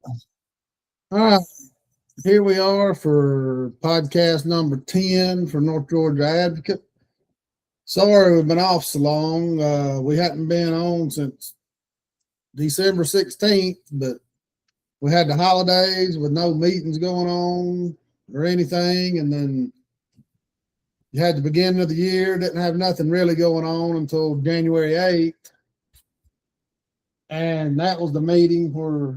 All right, here we are for podcast number 10 for North Georgia Advocate. Sorry we've been off so long. We hadn't been on since December 16th, but we had the holidays with no meetings going on or anything. And then you had the beginning of the year, didn't have nothing really going on until January 8th. And that was the meeting where,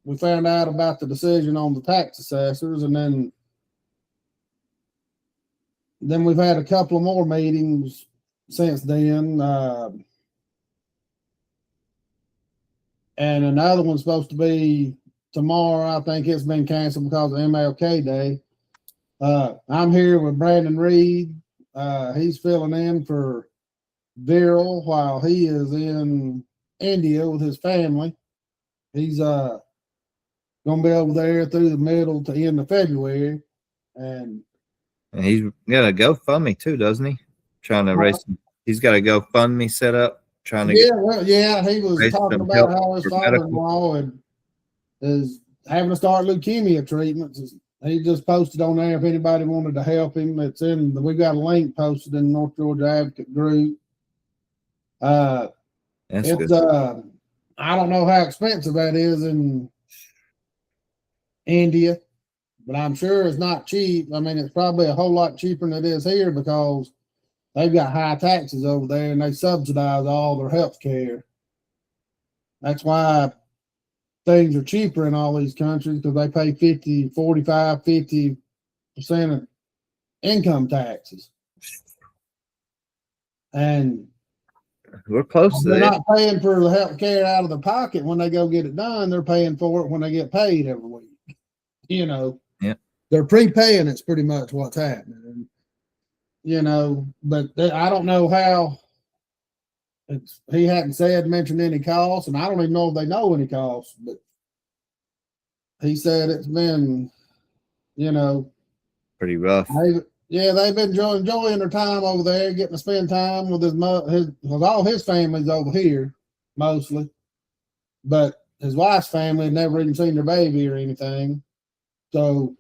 we found out about the decision on the tax assessors, and then we've had a couple of more meetings since then. And another one's supposed to be tomorrow. I think it's been canceled because of MLK Day. I'm here with Brandon Reed. He's filling in for Viral while he is in India with his family. He's going to be over there through the middle to end of February. And he's got a GoFundMe too, doesn't he? Trying to raise. He's got a GoFundMe set up. Trying to he was talking about how his father-in-law is having to start leukemia treatments. He just posted on there if anybody wanted to help him. We got a link posted in the North Georgia Advocate group. I don't know how expensive that is in India, but I'm sure it's not cheap. I mean, it's probably a whole lot cheaper than it is here because they've got high taxes over there and they subsidize all their health care. That's why things are cheaper in all these countries, because they pay 50% of income taxes. And we're close to that. They're not paying for the health care out of their pocket when they go get it done. They're paying for it when they get paid every week. Yeah. They're prepaying. It's pretty much what's happening. But I don't know how. He hadn't mentioned any costs, and I don't even know if they know any costs, but he said it's been, pretty rough. They've been enjoying their time over there, getting to spend time with because all his family's over here, mostly. But his wife's family had never even seen their baby or anything. So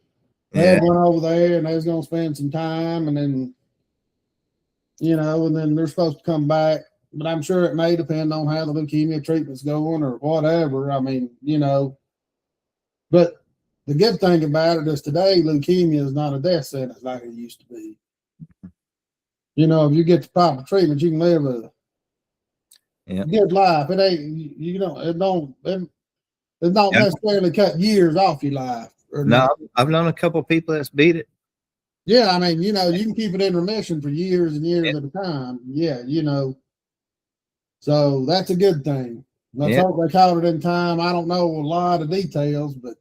they went over there and they was going to spend some time, and then, and then they're supposed to come back. But I'm sure it may depend on how the leukemia treatment's going or whatever. I mean, but the good thing about it is today, leukemia is not a death sentence like it used to be. If you get the proper treatment, you can live a good life. It ain't, it don't necessarily cut years off your life. No, I've known a couple of people that's beat it. Yeah, I mean, you can keep it in remission for years and years at a time. Yeah, So that's a good thing. Let's hope they caught it in time. I don't know a lot of details, but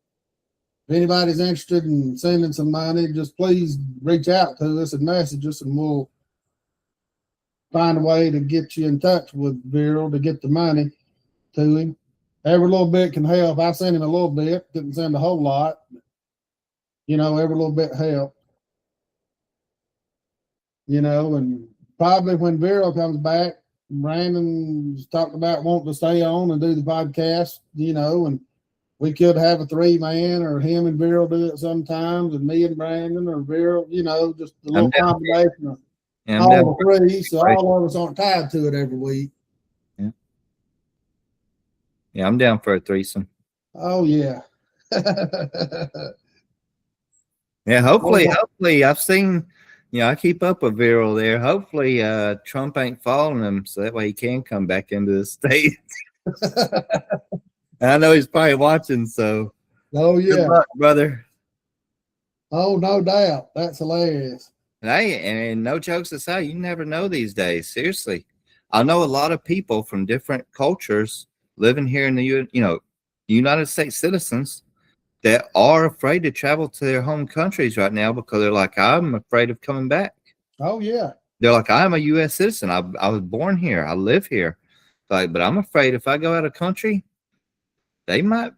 if anybody's interested in sending some money, just please reach out to us and message us, and we'll find a way to get you in touch with Viral to get the money to him. Every little bit can help. I sent him a little bit, didn't send a whole lot. But, every little bit helped. And probably when Viral comes back, Brandon's talking about wanting to stay on and do the podcast, and we could have a 3-man, or him and Viral do it sometimes, and me and Brandon, or Viral, just a little combination of all the three, so all of us aren't tied to it every week. Yeah, I'm down for a threesome. Oh, yeah. Yeah, hopefully I've seen, I keep up with Viral there. Hopefully Trump ain't following him, so that way he can come back into the state. I know he's probably watching, so. Oh, yeah. Good luck, brother. Oh, no doubt. That's hilarious. Hey, and no jokes aside, you never know these days. Seriously. I know a lot of people from different cultures living here in the United States citizens that are afraid to travel to their home countries right now because they're like, I'm afraid of coming back. Oh, yeah. They're like, I'm a U.S. citizen. I was born here. I live here. But I'm afraid if I go out of country, they might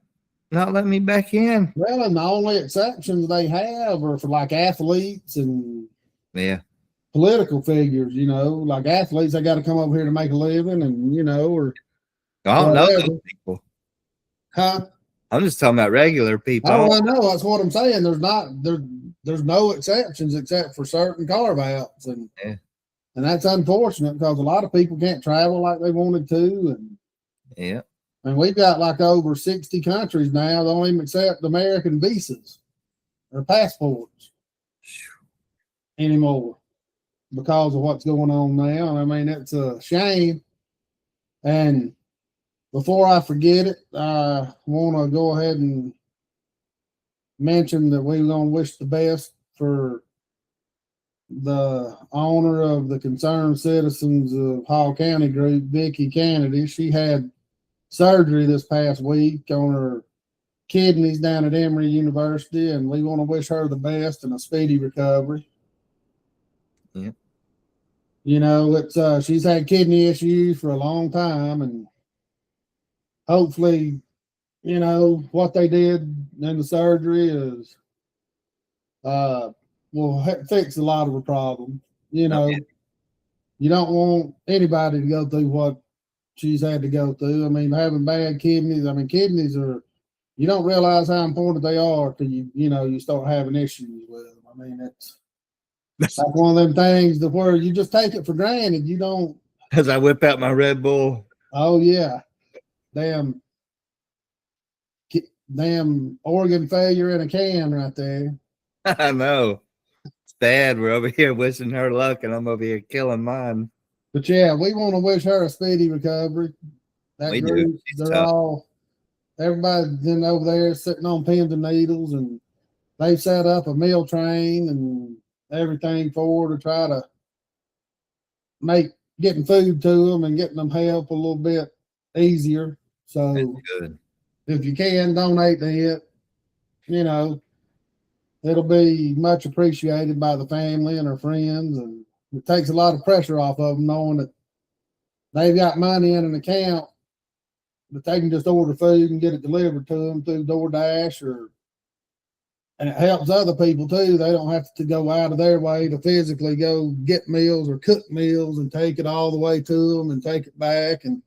not let me back in. Well, and the only exceptions they have are for like athletes and political figures, like athletes, they got to come over here to make a living, and, or I don't know those people. Huh? I'm just talking about regular people. Oh, I know. That's what I'm saying. There's no exceptions except for certain carve outs, and Yeah. and that's unfortunate because a lot of people can't travel like they wanted to, Yeah. and we've got like over 60 countries now that don't even accept American visas or passports anymore because of what's going on now. I mean, it's a shame. And before I forget it, I want to go ahead and mention that we're going to wish the best for the owner of the Concerned Citizens of Hall County Group, Vicki Kennedy. She had surgery this past week on her kidneys down at Emory University, and we want to wish her the best and a speedy recovery. Yeah. You know, it's she's had kidney issues for a long time, and hopefully, you know, what they did in the surgery is will fix a lot of her problems. You know, you don't want anybody to go through what she's had to go through. I mean, having bad kidneys. I mean, kidneys are, you don't realize how important they are till you start having issues with them. I mean, it's like one of them things that where you just take it for granted. You don't. As I whip out my Red Bull. Oh yeah, damn organ failure in a can right there. I know. It's bad. We're over here wishing her luck, and I'm over here killing mine. But yeah, we want to wish her a speedy recovery. That group, they're all, everybody's been over there sitting on pins and needles, and they've set up a meal train and everything for her to try to make getting food to them and getting them help a little bit easier. So good. If you can donate to it, you know, it'll be much appreciated by the family and her friends, and it takes a lot of pressure off of them knowing that they've got money in an account that they can just order food and get it delivered to them through DoorDash, and it helps other people too. They don't have to go out of their way to physically go get meals or cook meals and take it all the way to them and take it back. And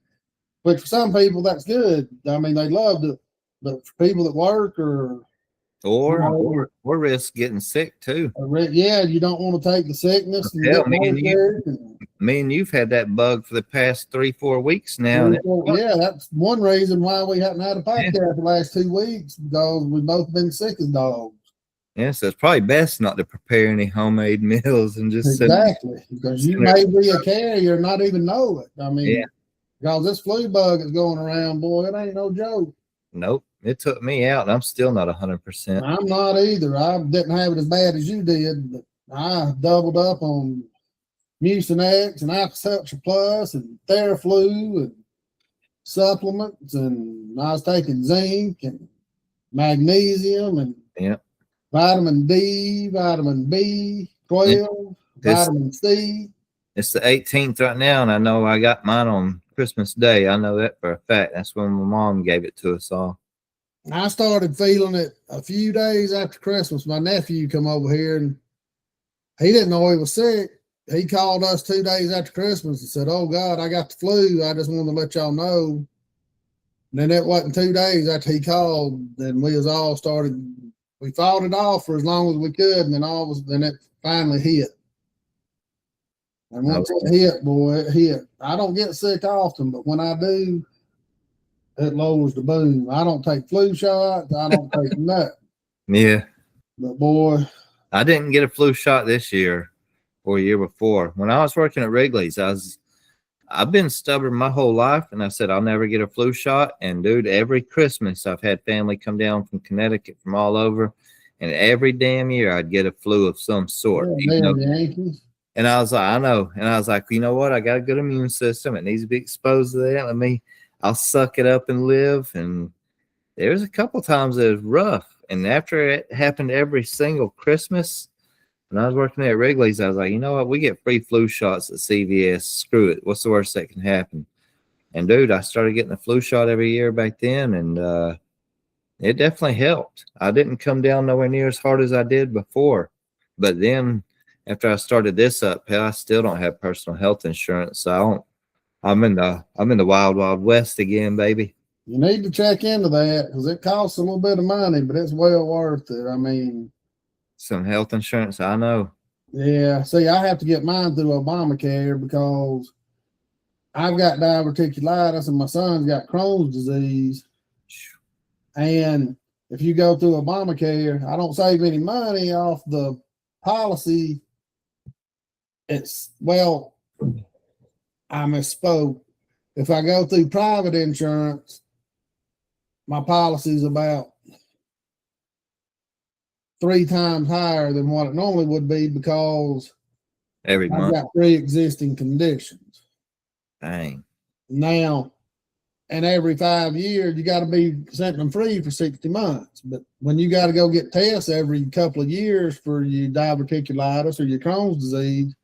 but for some people that's good. I mean, they love it, but for people that work or risk getting sick too. Yeah, you don't want to take the sickness. Me and you've had that bug for the past 3-4 weeks now. Yeah, that's one reason why we haven't had a podcast the last 2 weeks, because we've both been sick as dogs. Yeah, so it's probably best not to prepare any homemade meals and just exactly because you may be a carrier and not even know it. I mean, because this flu bug is going around, boy, it ain't no joke. Nope. It took me out, and I'm still not 100%. I'm not either. I didn't have it as bad as you did, but I doubled up on Mucinex and Alka-Seltzer Plus and Theraflu and supplements, and I was taking zinc and magnesium and vitamin D, vitamin B12, vitamin C. It's the 18th right now, and I know I got mine on Christmas Day. I know that for a fact. That's when my mom gave it to us all. I started feeling it a few days after Christmas. My nephew come over here, and he didn't know he was sick. He called us 2 days after Christmas and said, "Oh God, I got the flu. I just wanted to let y'all know." And then it wasn't 2 days after he called, then we fought it off for as long as we could, and then it finally hit. And once it hit, boy, it hit. I don't get sick often, but when I do, it lowers the boom. I don't take flu shots. I don't take nothing. Yeah. But boy, I didn't get a flu shot this year or a year before. When I was working at Wrigley's, I've been stubborn my whole life, and I said I'll never get a flu shot. And dude, every Christmas I've had family come down from Connecticut from all over, and every damn year I'd get a flu of some sort. Yankees. And I was like, I know. And I was like, you know what? I got a good immune system. It needs to be exposed to that. I'll suck it up and live. And there was a couple times it was rough. And after it happened every single Christmas, when I was working at Wrigley's, I was like, you know what? We get free flu shots at CVS. Screw it. What's the worst that can happen? And dude, I started getting a flu shot every year back then, and it definitely helped. I didn't come down nowhere near as hard as I did before. But then after I started this up, I still don't have personal health insurance. So I'm in the wild, wild west again, baby. You need to check into that because it costs a little bit of money, but it's well worth it. I mean, some health insurance, I know. yeah. See, I have to get mine through Obamacare because I've got diverticulitis and my son's got Crohn's disease. And if you go through Obamacare, I don't save any money off the policy. I misspoke. If I go through private insurance, my policy is about 3 times higher than what it normally would be because Every I've month. got pre-existing conditions. Dang. Now, and every 5 years, you got to be symptom free for 60 months. But when you got to go get tests every couple of years for your diverticulitis or your Crohn's disease,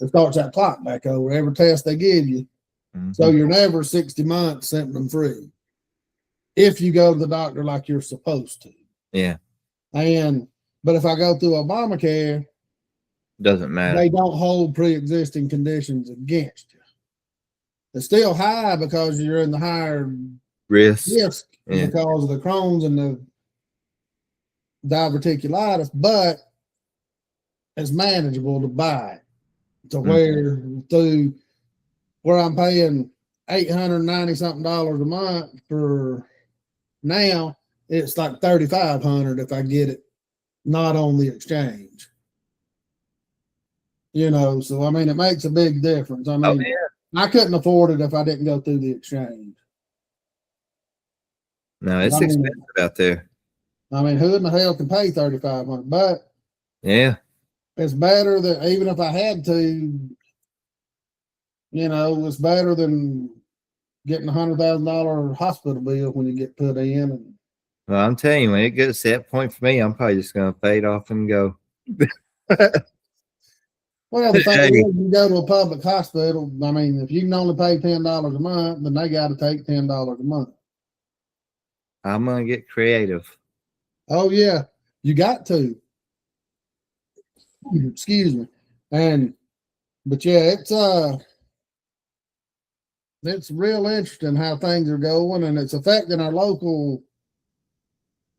it starts that clock back over every test they give you. Mm-hmm. So you're never 60 months symptom free if you go to the doctor like you're supposed to. Yeah. But if I go through Obamacare, doesn't matter. They don't hold pre-existing conditions against you. It's still high because you're in the higher risk because of the Crohn's and the diverticulitis, but it's manageable to buy to where I'm paying $890 something a month for now. It's like $3,500 if I get it not on the exchange. So I mean, it makes a big difference. I mean, I couldn't afford it if I didn't go through the exchange. No, it's expensive out there. I mean, who in the hell can pay $3,500? But yeah, it's better that even if I had to, it's better than getting $100,000 hospital bill when you get put in. And, well, I'm telling you, when it gets to that point for me, I'm probably just going to fade off and go. Well, the thing is, you go to a public hospital. I mean, if you can only pay $10 a month, then they got to take $10 a month. I'm going to get creative. Oh, yeah. You got to. Excuse me. But yeah, it's real interesting how things are going, and it's affecting our local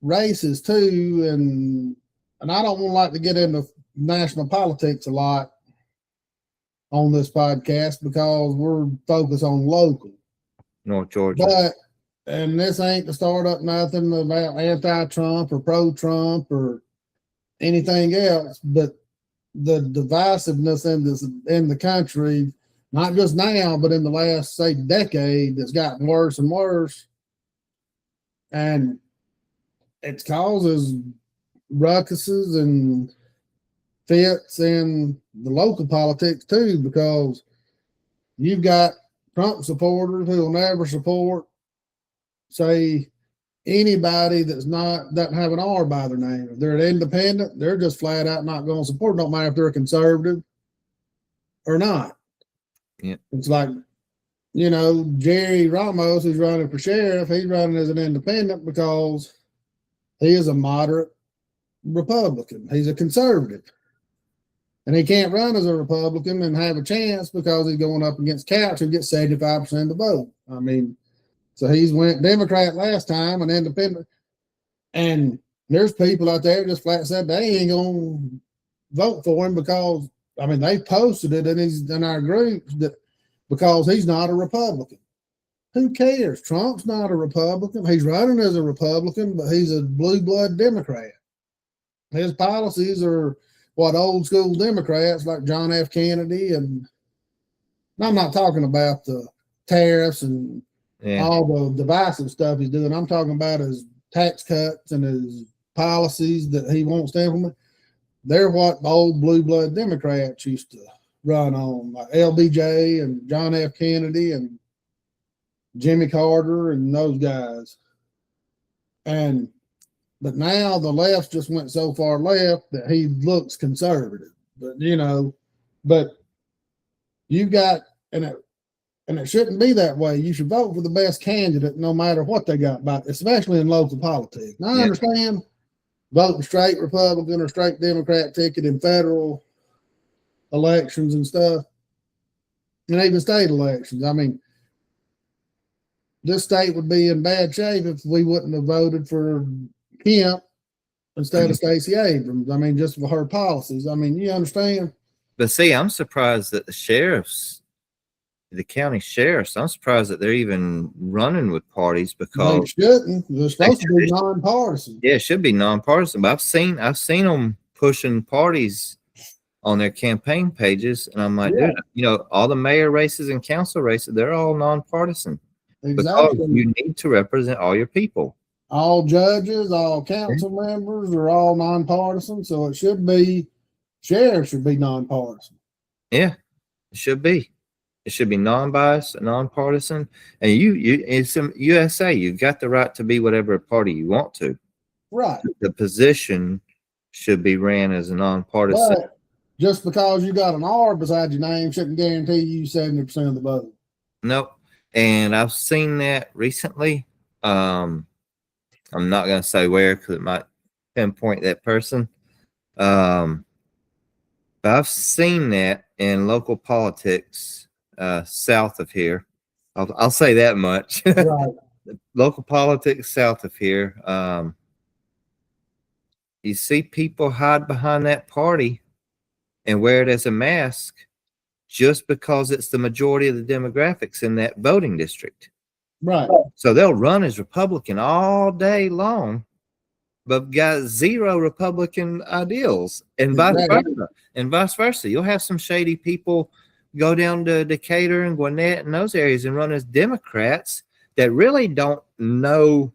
races too. And I don't like to get into national politics a lot on this podcast because we're focused on local. North Georgia. And this ain't to start up nothing about anti-Trump or pro-Trump or anything else, but the divisiveness in the country, not just now, but in the last, say, decade, that's gotten worse and worse. And it causes ruckuses and fits in the local politics too, because you've got Trump supporters who will never support, say, anybody doesn't have an R by their name. If they're an independent, they're just flat out not going to support. Don't matter if they're a conservative or not. Yeah. It's like, Jerry Ramos, who's running for sheriff, he's running as an independent because he is a moderate Republican. He's a conservative. And he can't run as a Republican and have a chance because he's going up against Couch and gets 75% of the vote. I mean, so he's went Democrat last time and independent. And there's people out there just flat said they ain't going to vote for him because, I mean, they posted it in our groups that because he's not a Republican. Who cares? Trump's not a Republican. He's running as a Republican, but he's a blue blood Democrat. His policies are what old school Democrats like John F. Kennedy, and I'm not talking about the tariffs and all the divisive stuff he's doing. I'm talking about his tax cuts and his policies that he wants to implement. They're what old blue blood Democrats used to run on, like LBJ and John F. Kennedy and Jimmy Carter and those guys. But now the left just went so far left that he looks conservative. But you've got, and it shouldn't be that way. You should vote for the best candidate no matter what they got about, especially in local politics. Now, I understand voting straight Republican or straight Democrat ticket in federal elections and stuff, and even state elections. I mean, this state would be in bad shape if we wouldn't have voted for Kemp instead of Stacey Abrams. I mean, just for her policies. I mean, you understand? But see, I'm surprised that the county sheriffs, I'm surprised that they're even running with parties They because shouldn't. They're supposed to be nonpartisan. yeah, it should be nonpartisan. But I've seen them pushing parties on their campaign pages, and I'm like, Yeah. dude, you know, all the mayor races and council races, they're all nonpartisan because Exactly. you need to represent all your people. All judges, all council members are all nonpartisan, so it should be sheriff should be nonpartisan. Yeah, it should be. It should be non-biased, nonpartisan, and it's in USA. You've got the right to be whatever party you want to. Right. The position should be ran as a nonpartisan. But just because you got an R beside your name shouldn't guarantee you 70% of the vote. Nope. And I've seen that recently. I'm not going to say where because it might pinpoint that person. But I've seen that in local politics south of here. I'll say that much. Right. Local politics south of here. You see people hide behind that party and wear it as a mask just because it's the majority of the demographics in that voting district. Right. So they'll run as Republican all day long, but got zero Republican ideals, and vice versa. And vice versa. You'll have some shady people go down to Decatur and Gwinnett and those areas and run as Democrats that really don't know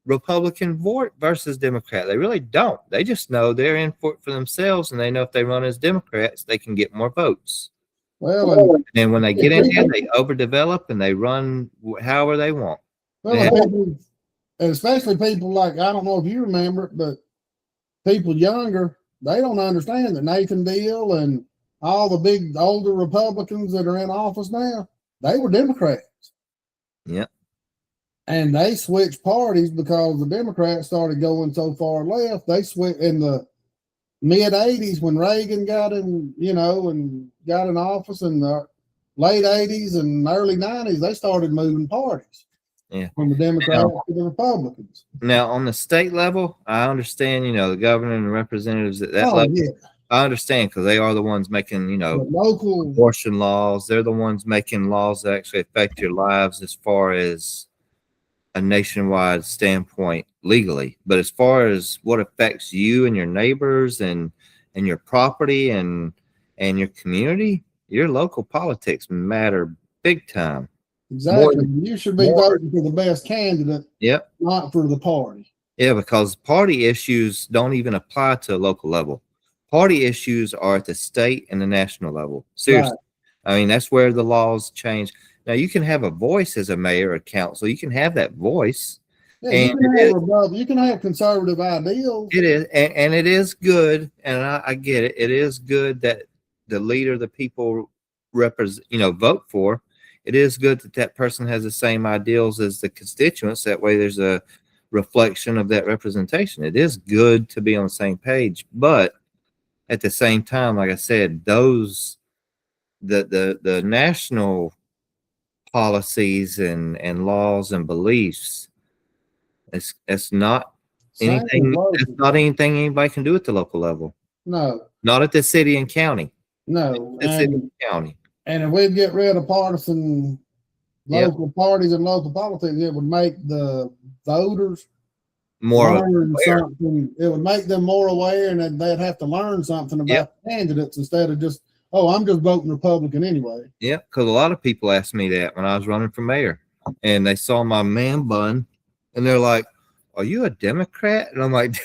Republican vote versus Democrat. They really don't. They just know they're in for it for themselves, and they know if they run as Democrats, they can get more votes. Well, and when they get in there, they overdevelop and they run however they want. Well, and especially people like, I don't know if you remember it, but people younger, they don't understand that Nathan Deal and all the big older Republicans that are in office now, they were Democrats. Yeah. And they switched parties because the Democrats started going so far left. They switched in the mid 80s when Reagan got in, and got in office, in the late 80s and early 90s, they started moving parties. Yeah. From the Democrats to the Republicans. Now, on the state level, I understand, the governor and the representatives at that level. Yeah. I understand because they are the ones making, local abortion laws. They're the ones making laws that actually affect your lives as far as a nationwide standpoint legally. But as far as what affects you and your neighbors and your property and your community, your local politics matter big time. Exactly. You should be voting for the best candidate. Yep. Not for the party. Yeah, because party issues don't even apply to a local level. Party issues are at the state and the national level. Seriously. Right. I mean, that's where the laws change. Now, you can have a voice as a mayor or council. You can have that voice. Yeah, you can have conservative ideals. It is, and it is good, and I get it. It is good that the leader the people represent, vote for. It is good that person has the same ideals as the constituents. That way there's a reflection of that representation. It is good to be on the same page, but at the same time, like I said, the national policies and laws and beliefs, it's not anything. It's not anything anybody can do at the local level. No, not at the city and county. No, the city and county. And if we get rid of partisan local parties and local politics, it would make the voters more learn something. It would make them more aware, and they'd have to learn something about candidates instead of just, I'm just voting Republican anyway. Yeah, because a lot of people asked me that when I was running for mayor, and they saw my man bun, and they're like, "Are you a Democrat?" And I'm like,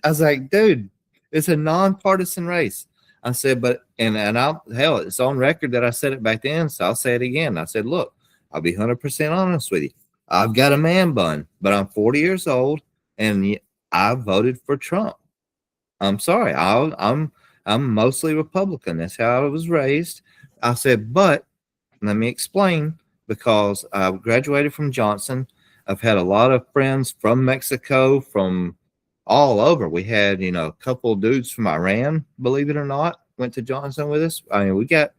I was like, dude, it's a nonpartisan race. I said, it's on record that I said it back then, so I'll say it again. I said, look, I'll be 100% honest with you. I've got a man bun, but I'm 40 years old, and I voted for Trump. I'm sorry. I'm mostly Republican. That's how I was raised. I said, but let me explain, because I graduated from Johnson. I've had a lot of friends from Mexico, from all over. We had, a couple of dudes from Iran, believe it or not, went to Johnson with us. I mean, we got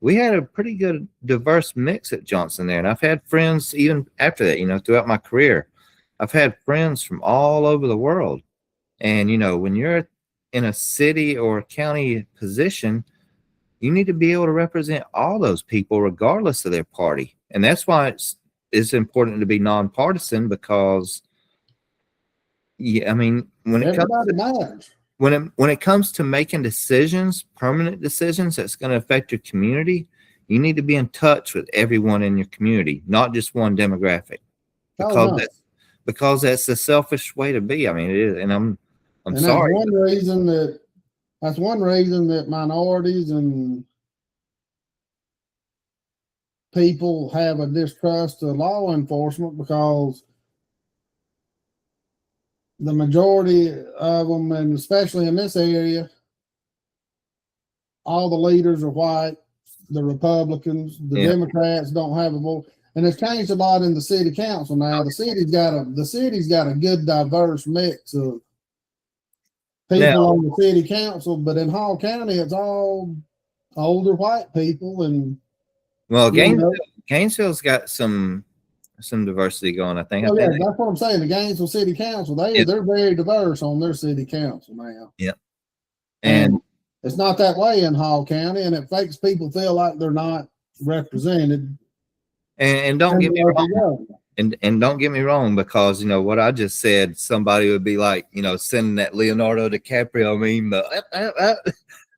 we had a pretty good diverse mix at Johnson there. And I've had friends even after that, you know, throughout my career. I've had friends from all over the world. And, you know, when you're in a city or county position, you need to be able to represent all those people regardless of their party. And that's why it's important to be nonpartisan, because yeah, I mean, Everybody matters. when it comes to making decisions, permanent decisions that's going to affect your community, you need to be in touch with everyone in your community, not just one demographic, because No. that's the selfish way to be. I mean, it is, and I'm And sorry. That's one reason that minorities and people have a distrust of law enforcement, because the majority of them, and especially in this area, all the leaders are white. The Republicans, the Democrats don't have a vote, and it's changed a lot in the city council now. The city's got a good diverse mix of people on the city council, but in Hall County, it's all older white people. And well, Gainesville's got some diversity going, I think. Oh, yeah, that's what I'm saying. The Gainesville City Council, they're very diverse on their city council now. Yep. And it's not that way in Hall County, and it makes people feel like they're not represented. And don't get me wrong. And don't get me wrong, because you know what I just said, somebody would be like, you know, sending that Leonardo DiCaprio meme,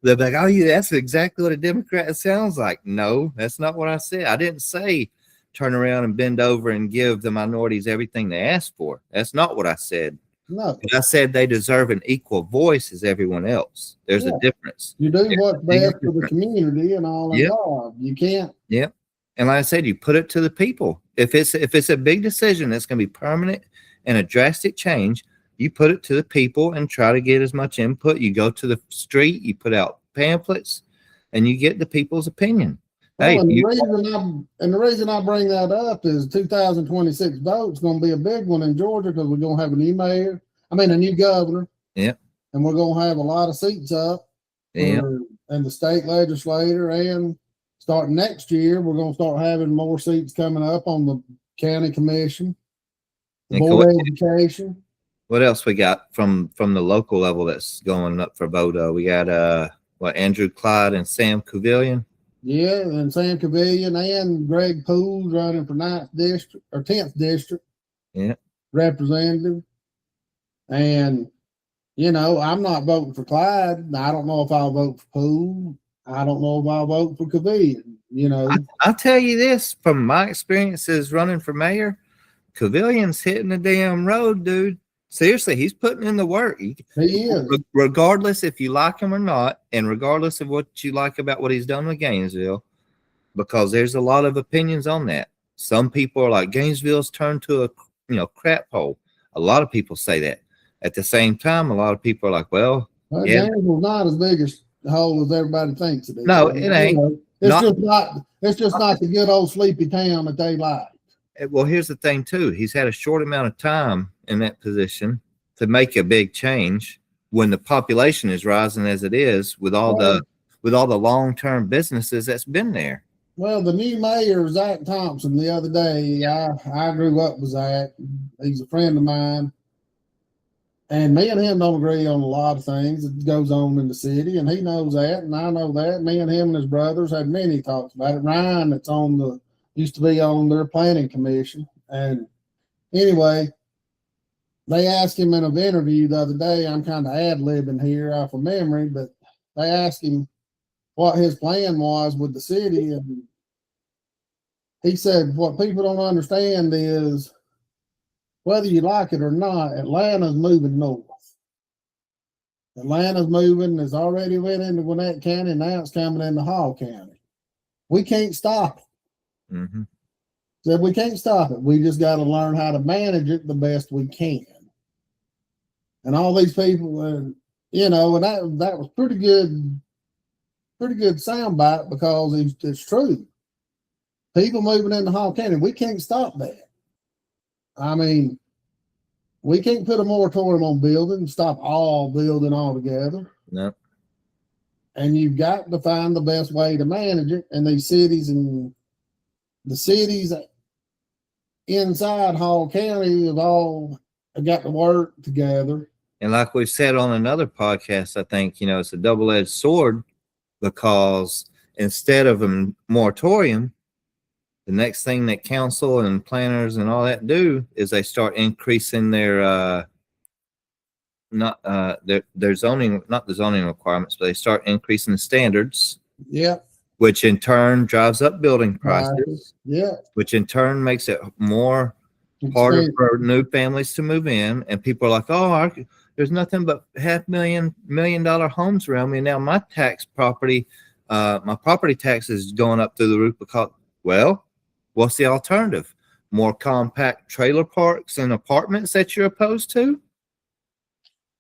they're like, oh yeah, that's exactly what a Democrat sounds like. No, that's not what I said. I didn't say turn around and bend over and give the minorities everything they asked for. That's not what I said. No. I said they deserve an equal voice as everyone else. There's a difference. You do what's best for the community and all involved. You can't. Yep. And like I said, you put it to the people. If it's a big decision that's going to be permanent and a drastic change, you put it to the people and try to get as much input. You go to the street, you put out pamphlets, and you get the people's opinion. Well, the reason I bring that up is 2026 vote's going to be a big one in Georgia, because we're going to have a new governor. Yeah. And we're going to have a lot of seats up. Yeah. And the state legislature, and starting next year, we're going to start having more seats coming up on the county commission, the board of education. What else we got from the local level that's going up for vote? We got Andrew Clyde and Sam Covillion. Yeah, and Sam Covillion and Greg Poole's running for 9th district or 10th district. Yeah. Representative. And, you know, I'm not voting for Clyde. I don't know if I'll vote for Poole. I don't know if I'll vote for Covillion. You know, I'll tell you this from my experiences running for mayor, Covillion's hitting the damn road, dude. Seriously, he's putting in the work. He is. Regardless if you like him or not, and regardless of what you like about what he's done with Gainesville, because there's a lot of opinions on that. Some people are like, Gainesville's turned to a crap hole. A lot of people say that. At the same time, a lot of people are like, well Gainesville's not as big a hole as everybody thinks it is. No, it ain't. It's just not the good old sleepy town that they like. Well, here's the thing too. He's had a short amount of time in that position to make a big change when the population is rising as it is with all the long-term businesses that's been there. Well, the new mayor, Zach Thompson, the other day, I grew up with Zach. He's a friend of mine. And me and him don't agree on a lot of things that goes on in the city, and he knows that, and I know that. Me and him and his brothers had many talks about it. Ryan, that's used to be on their planning commission. And anyway, they asked him in an interview the other day, I'm kind of ad-libbing here off of memory, but they asked him what his plan was with the city, and he said, what people don't understand is, whether you like it or not, Atlanta's moving north. Atlanta's moving. It's already went into Gwinnett County. Now it's coming into Hall County. We can't stop it. Mm-hmm. Said we can't stop it. We just got to learn how to manage it the best we can. And all these people, and that was pretty good soundbite, because it's true. People moving into Hall County, we can't stop that. I mean, we can't put a moratorium on building, stop all building altogether. No. and you've got to find the best way to manage it. And these cities and the cities inside Hall County have all got to work together. And like we said on another podcast, I think, it's a double-edged sword, because instead of a moratorium, the next thing that council and planners and all that do is they start increasing their their zoning, not the zoning requirements, but they start increasing the standards. Yeah. Which in turn drives up building prices. Yeah. Which in turn makes it more harder for new families to move in. And people are like, oh, there's nothing but $500,000 million homes around me. Now my property tax is going up through the roof because, well, what's the alternative? More compact trailer parks and apartments that you're opposed to?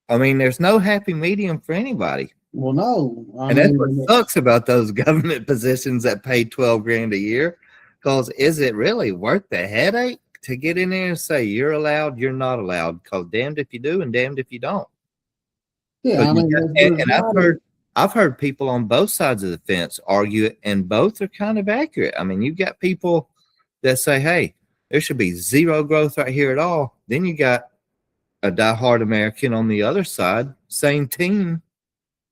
I mean, there's no happy medium for anybody. Well, no. And that's what sucks about those government positions that pay $12,000 a year. Because is it really worth the headache to get in there and say you're allowed, you're not allowed? Because damned if you do and damned if you don't. Yeah, I've heard people on both sides of the fence argue it, and both are kind of accurate. I mean, you got people that say, hey, there should be zero growth right here at all. Then you got a diehard American on the other side, same team,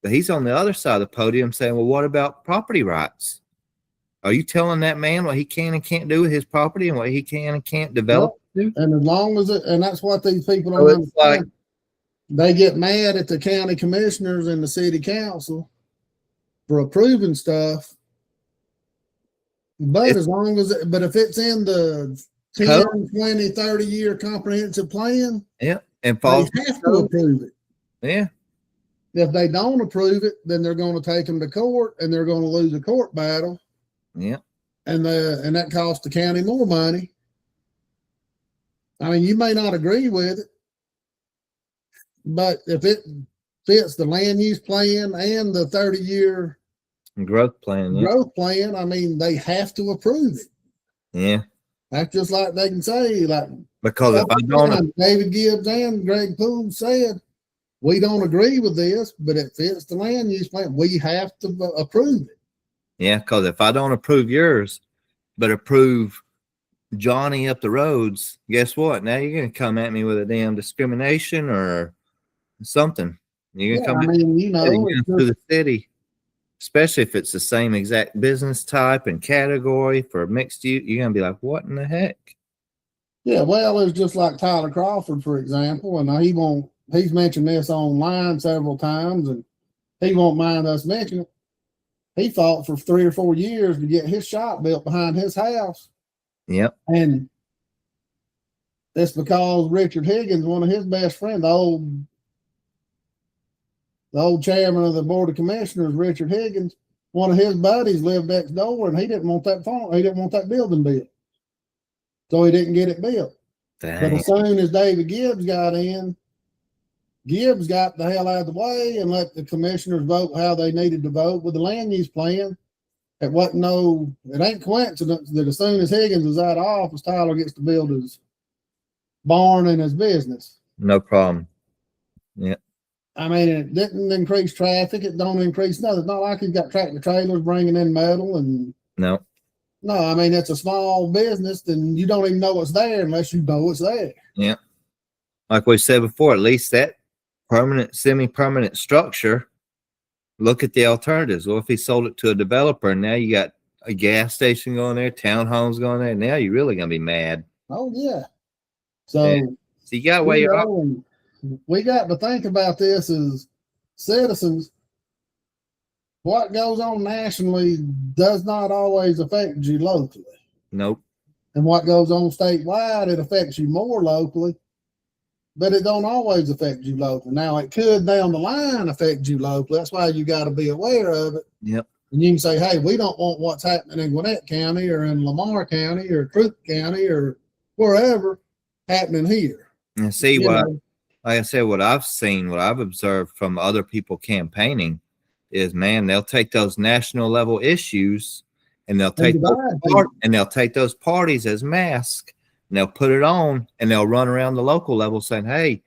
but he's on the other side of the podium saying, well, what about property rights? Are you telling that man what he can and can't do with his property and what he can and can't develop? And as long as and that's what these people don't understand. They get mad at the county commissioners and the city council for approving stuff. But if it's in the 10, 20, 30-year comprehensive plan, yeah, and they have to approve it. Yeah. If they don't approve it, then they're going to take them to court, and they're going to lose a court battle. Yeah. And that costs the county more money. I mean, you may not agree with it, but if it fits the land use plan and the 30-year growth plan, I mean, they have to approve it. Yeah. That's just like they can say, like, because if I don't, David Gibbs and Greg Poole said, we don't agree with this, but it fits the land use plan. We have to approve it. Yeah, because if I don't approve yours, but approve Johnny up the roads, guess what? Now you're going to come at me with a damn discrimination or something. You're going to come to the city, especially if it's the same exact business type and category for mixed use. You're going to be like, what in the heck? Yeah, well, it's just like Tyler Crawford, for example, and he's mentioned this online several times, and he won't mind us mentioning it. He fought for 3 or 4 years to get his shop built behind his house. Yep. And it's because Richard Higgins, one of his best friends, the old chairman of the Board of Commissioners, Richard Higgins, one of his buddies lived next door, and he didn't want that farm. He didn't want that building built. So he didn't get it built. Dang. But as soon as David Gibbs got in, Gibbs got the hell out of the way and let the commissioners vote how they needed to vote with the land use plan. It ain't coincidence that as soon as Higgins was out of office, Tyler gets to build his barn and his business. No problem. Yeah. I mean, it didn't increase traffic. It don't increase nothing. It's not like he's got tractor trailers bringing in metal and no. No, I mean, it's a small business, and you don't even know it's there unless you know it's there. Yeah. Like we said before, at least that permanent, semi-permanent structure, look at the alternatives. Well, if he sold it to a developer and now you got a gas station going there, townhomes going there, now you're really going to be mad. Oh, yeah. So you got to weigh your options. We got to think about this as citizens. What goes on nationally does not always affect you locally. Nope. And what goes on statewide, it affects you more locally, but it don't always affect you locally. Now, it could down the line affect you locally. That's why you got to be aware of it. Yep. And you can say, hey, we don't want what's happening in Gwinnett County or in Lamar County or Troup County or wherever happening here. And see like I said, what I've seen, what I've observed from other people campaigning is, man, they'll take those national level issues and they'll take those parties as masks and they'll put it on and they'll run around the local level saying, hey,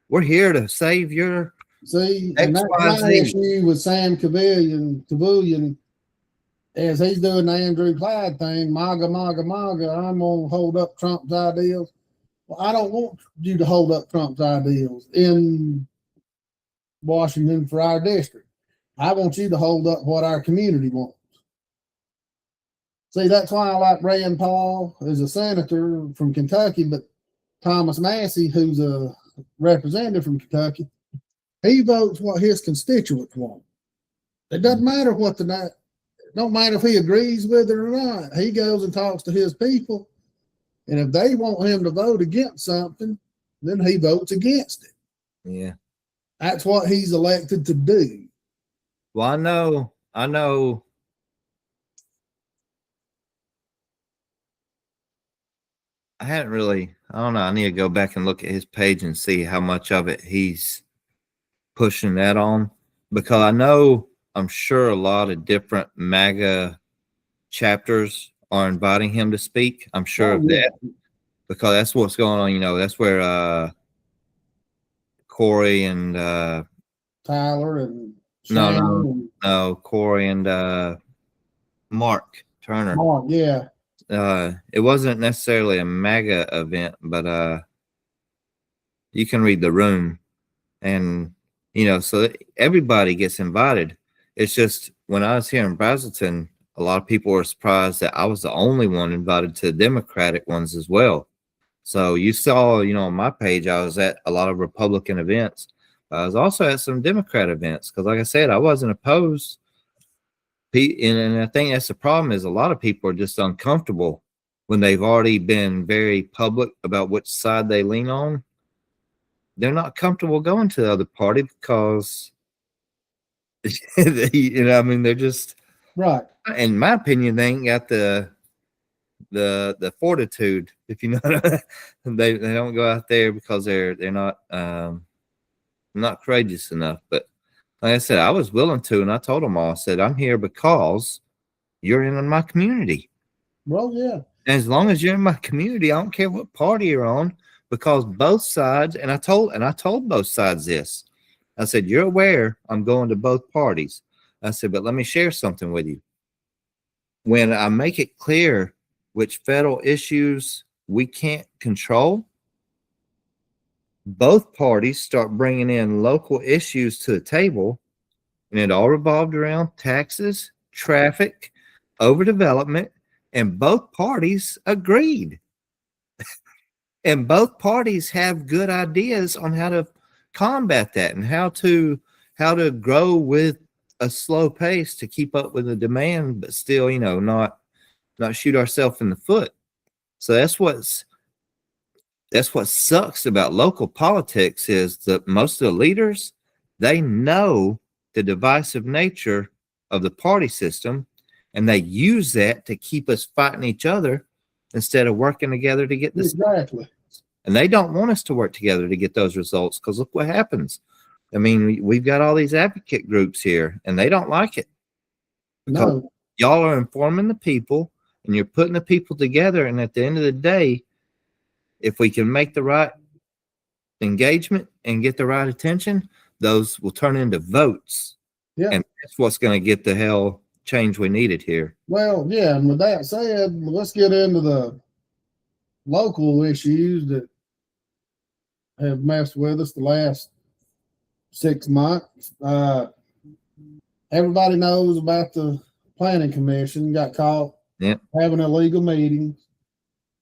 we're here to save your See, and that's my XYZ. issue with Sam Cavillion, as he's doing the Andrew Clyde thing, MAGA, MAGA, MAGA, I'm going to hold up Trump's ideals. Well, I don't want you to hold up Trump's ideals in Washington for our district. I want you to hold up what our community wants. See, that's why I like Rand Paul as a senator from Kentucky, but Thomas Massey, who's a representative from Kentucky, he votes what his constituents want. It doesn't matter what it don't matter if he agrees with it or not. He goes and talks to his people, and if they want him to vote against something, then he votes against it. Yeah. That's what he's elected to do. Well, I know. I hadn't really, I don't know. I need to go back and look at his page and see how much of it he's pushing that on, because I know, I'm sure a lot of different MAGA chapters are inviting him to speak. I'm sure of that, because that's what's going on. You know, that's where Corey and Tyler and no, Corey and Mark Turner. Mark, yeah. It wasn't necessarily a MAGA event, but you can read the room, and you know, so everybody gets invited. It's just when I was here in Brazelton, a lot of people were surprised that I was the only one invited to the Democratic ones as well. So you saw, you know, on my page, I was at a lot of Republican events, but I was also at some Democrat events because, like I said, I wasn't opposed. And I think that's the problem, is a lot of people are just uncomfortable when they've already been very public about which side they lean on. They're not comfortable going to the other party because, you know, I mean, they're just right. In my opinion, they ain't got the fortitude, if you know. They don't go out there because they're not courageous enough. But like I said, I was willing to, and I told them all. I said, I'm here because you're in my community. Well, yeah. And as long as you're in my community, I don't care what party you're on, because both sides, and I told both sides this. I said, you're aware I'm going to both parties. I said, but let me share something with you. When I make it clear which federal issues we can't control, both parties start bringing in local issues to the table, and it all revolved around taxes, traffic, overdevelopment, and both parties agreed. And both parties have good ideas on how to combat that and how to grow with a slow pace to keep up with the demand, but still, you know, not shoot ourselves in the foot. So that's what sucks about local politics, is that most of the leaders, they know the divisive nature of the party system, and they use that to keep us fighting each other instead of working together to get this. Exactly. And they don't want us to work together to get those results, because look what happens. I mean, we've got all these advocate groups here, and they don't like it. No. Y'all are informing the people, and you're putting the people together. And at the end of the day, if we can make the right engagement and get the right attention, those will turn into votes. Yeah. And that's what's going to get the hell change we needed here. Well, yeah. And with that said, let's get into the local issues that have messed with us the last 6 months. Everybody knows about the planning commission got caught having illegal meetings.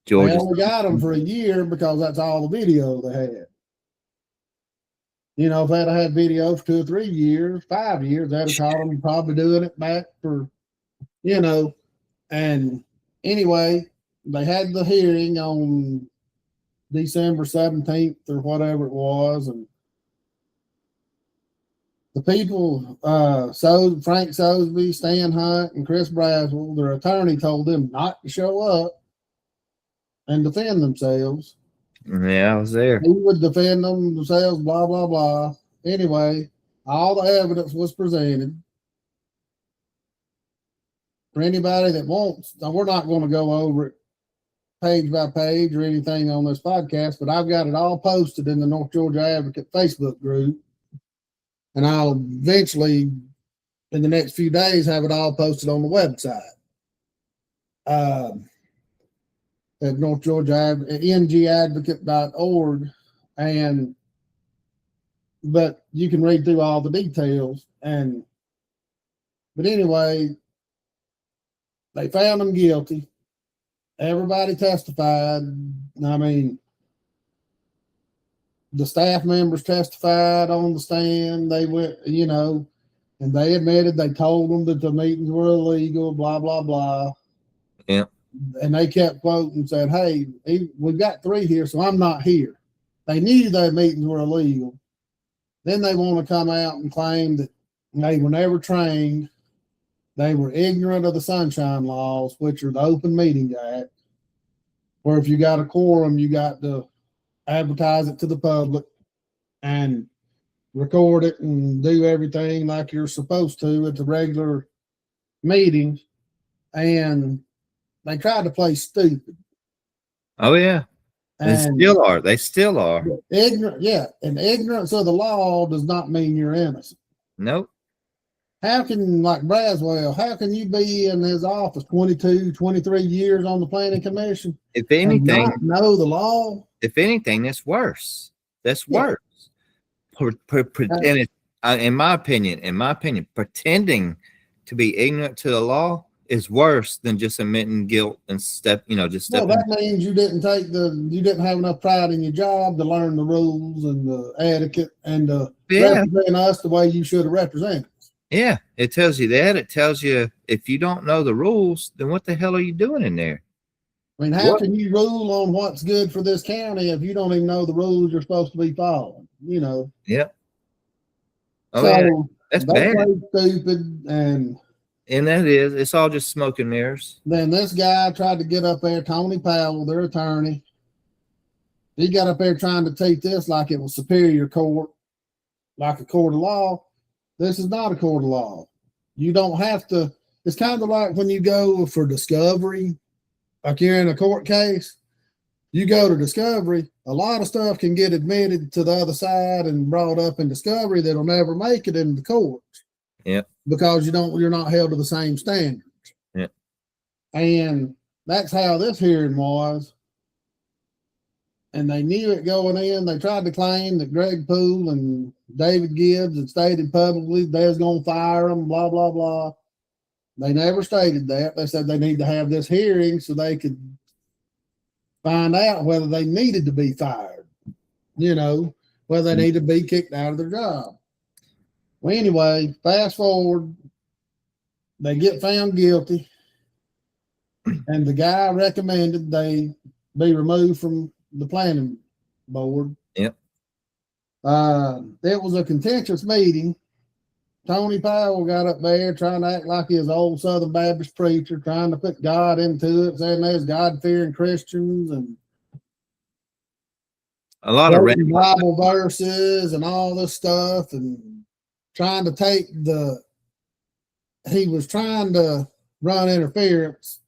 Georgia. They only got them for a year because that's all the video they had. You know, if they'd have had video for 2 or 3 years, 5 years, they'd have caught them probably doing it back for, you know. And anyway, they had the hearing on December 17th or whatever it was, and the people, Frank Sosebee, Stan Hunt, and Chris Braswell, their attorney told them not to show up and defend themselves. Yeah, I was there. He would defend themselves, blah, blah, blah. Anyway, all the evidence was presented. For anybody that wants, we're not going to go over it page by page or anything on this podcast, but I've got it all posted in the North Georgia Advocate Facebook group. and I'll eventually, in the next few days, have it all posted on the website. At North Georgia, at NGAdvocate.org, but you can read through all the details. But anyway, they found him guilty. Everybody testified. I mean, the staff members testified on the stand. They went, and they admitted, they told them that the meetings were illegal, blah, blah, blah. Yeah. And they kept quoting and said, hey, we've got 3 here, so I'm not here. They knew their meetings were illegal. Then they want to come out and claim that they were never trained. They were ignorant of the Sunshine Laws, which are the Open Meeting Act, where if you got a quorum, you got to advertise it to the public and record it and do everything like you're supposed to at the regular meetings. And they tried to play stupid. Oh, yeah. They still are. They still are. Ignorant, yeah. And ignorance of the law does not mean you're innocent. Nope. How can, like Braswell, how can you be in his office 22, 23 years on the planning commission? If anything, and not know the law? If anything, that's worse. That's worse. And it's, in my opinion, pretending to be ignorant to the law is worse than just admitting guilt and just Well, that means you didn't have enough pride in your job to learn the rules and the etiquette and represent us the way you should have represented us. Yeah, it tells you that. It tells you if you don't know the rules, then what the hell are you doing in there? I mean, how can you rule on what's good for this county if you don't even know the rules you're supposed to be following? Yep. Oh, so yeah. That's bad. Stupid, and that is. It's all just smoke and mirrors. Then this guy tried to get up there, Tony Powell, their attorney. He got up there trying to take this like it was superior court, like a court of law. This is not a court of law. You don't have to. It's kind of like when you go for discovery, like you're in a court case, you go to discovery, a lot of stuff can get admitted to the other side and brought up in discovery that'll never make it into the courts. Yeah. Because you're not held to the same standards. Yeah. And that's how this hearing was. And they knew it going in. They tried to claim that Greg Poole and David Gibbs had stated publicly they was going to fire them, blah, blah, blah. They never stated that. They said they need to have this hearing so they could find out whether they needed to be fired, whether they need to be kicked out of their job. Well, anyway, fast forward, they get found guilty, and the guy recommended they be removed from the planning board. Yep. It was a contentious meeting. Tony Powell got up there trying to act like he was an old Southern Baptist preacher, trying to put God into it, saying there's God-fearing Christians and a lot of Bible verses and all this stuff, and trying to he was trying to run interference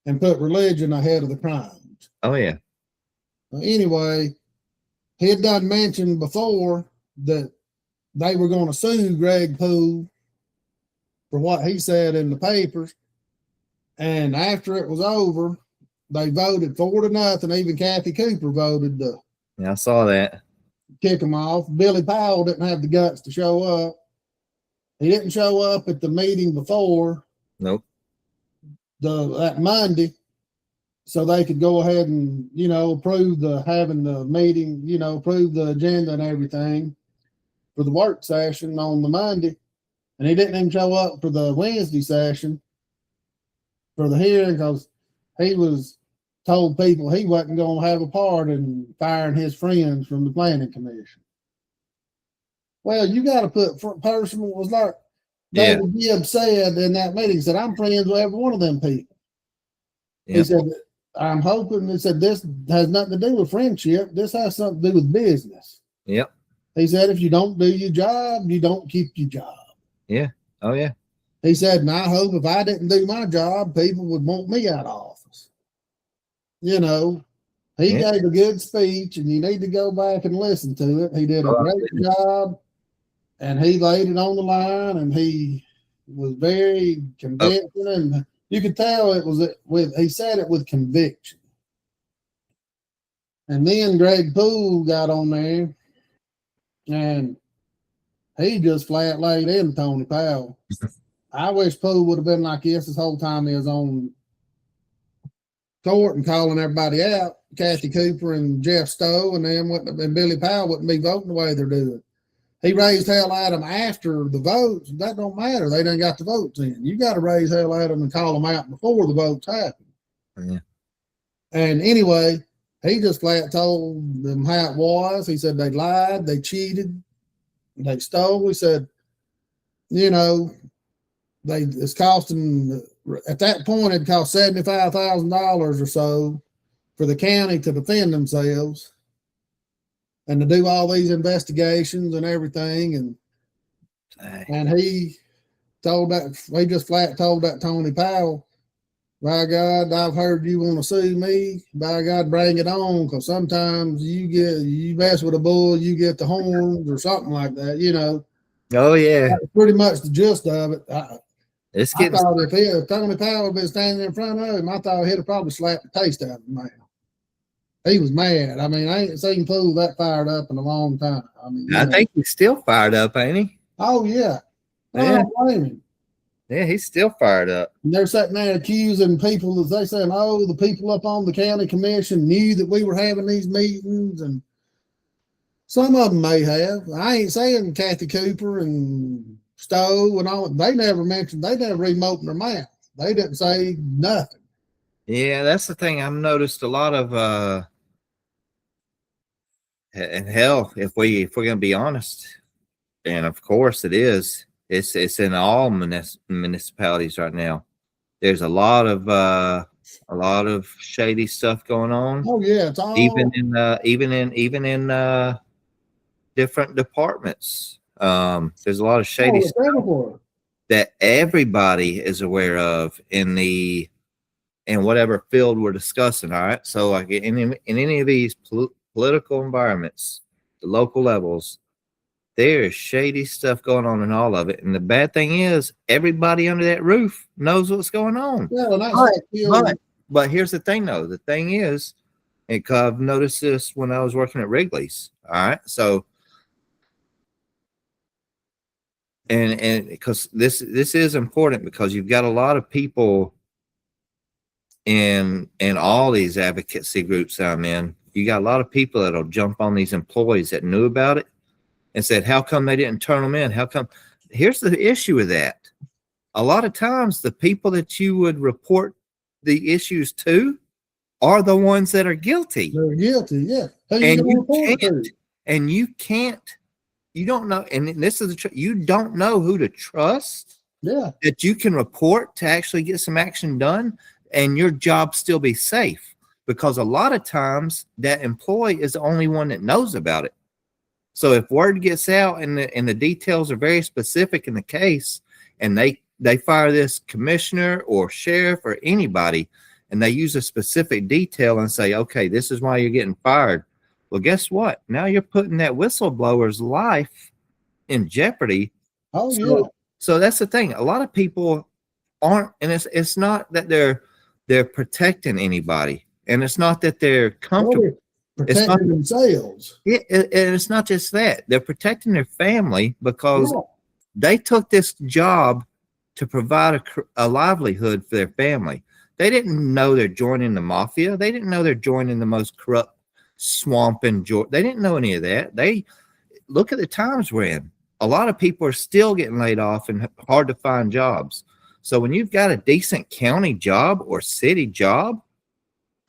and put religion ahead of the crimes. Oh, yeah. Anyway, he had done mention before that they were going to sue Greg Poole for what he said in the papers. And after it was over, they voted 4-0. Even Kathy Cooper voted to I saw that. Kick him off. Billy Powell didn't have the guts to show up. He didn't show up at the meeting before. Nope. That Monday, so they could go ahead and approve having the meeting, approve the agenda and everything for the work session on the Monday. And he didn't even show up for the Wednesday session for the hearing because he was told people he wasn't going to have a part in firing his friends from the planning commission. Well, you got to put personal, was like David Gibbs said in that meeting, he said, I'm friends with every one of them people. Yep. He said, I'm hoping, he said, this has nothing to do with friendship. This has something to do with business. Yep. He said, if you don't do your job, you don't keep your job. Yeah. Oh, yeah. He said, and I hope if I didn't do my job, people would want me out of office. He gave a good speech, and you need to go back and listen to it. He did a great job. and he laid it on the line, and he was very convincing, and you could tell it was he said it with conviction. And then Greg Poole got on there, and he just flat laid in Tony Powell. I wish Poole would have been like this whole time he was on court and calling everybody out. Kathy Cooper and Jeff Stowe and them and Billy Powell wouldn't be voting the way they're doing. He raised hell at them after the votes. That don't matter. They done got the votes in. You got to raise hell at them and call them out before the votes happen. Yeah. And anyway, he just flat told them how it was. He said they lied, they cheated, they stole. He said, you know, it's costing, at that point, it cost $75,000 or so for the county to defend themselves and to do all these investigations and everything. And he just flat told that Tony Powell, by God, I've heard you want to sue me. By God, bring it on, because sometimes you mess with a bull, you get the horns or something like that, you know. Oh, yeah. That's pretty much the gist of it. I thought if Tony Powell had been standing in front of him, I thought he'd have probably slapped the taste out of him, man. He was mad. I mean, I ain't seen Poole that fired up in a long time. I mean, I think he's still fired up, ain't he? Oh, yeah. I don't blame him. Yeah, he's still fired up. And they're sitting there accusing people, as they saying, oh, the people up on the county commission knew that we were having these meetings, and some of them may have. I ain't saying Kathy Cooper and Stowe and all. They never even opened their mouth. They didn't say nothing. Yeah, that's the thing. I've noticed a lot of and hell, if we're gonna be honest, and of course it is, it's in all municipalities right now. There's a lot of shady stuff going on. Oh yeah, it's all even in different departments. There's a lot of shady stuff that everybody is aware of in whatever field we're discussing. All right. So like in any of these political environments, the local levels, there is shady stuff going on in all of it. And the bad thing is everybody under that roof knows what's going on. Yeah, but here's the thing though. The thing is, and I've noticed this when I was working at Wrigley's. All right. So, and because this is important, because you've got a lot of people in all these advocacy groups I'm in. You got a lot of people that'll jump on these employees that knew about it and said, how come they didn't turn them in? How come? Here's the issue with that. A lot of times the people that you would report the issues to are the ones that are guilty. They're guilty, yeah. You don't know, and this is you don't know who to trust. Yeah. That you can report to actually get some action done and your job still be safe, because a lot of times that employee is the only one that knows about it. So if word gets out and the details are very specific in the case, and they fire this commissioner or sheriff or anybody, and they use a specific detail and say, okay, this is why you're getting fired. Well, guess what? Now you're putting that whistleblower's life in jeopardy. Oh, yeah. So that's the thing. A lot of people aren't, and it's not that they're protecting anybody, and it's not that they're comfortable. Protecting themselves. And it's not just that. They're protecting their family, because they took this job to provide a livelihood for their family. They didn't know they're joining the mafia. They didn't know they're joining the most corrupt swamp in Georgia. They didn't know any of that. They look at the times we're in. A lot of people are still getting laid off and hard to find jobs. So when you've got a decent county job or city job,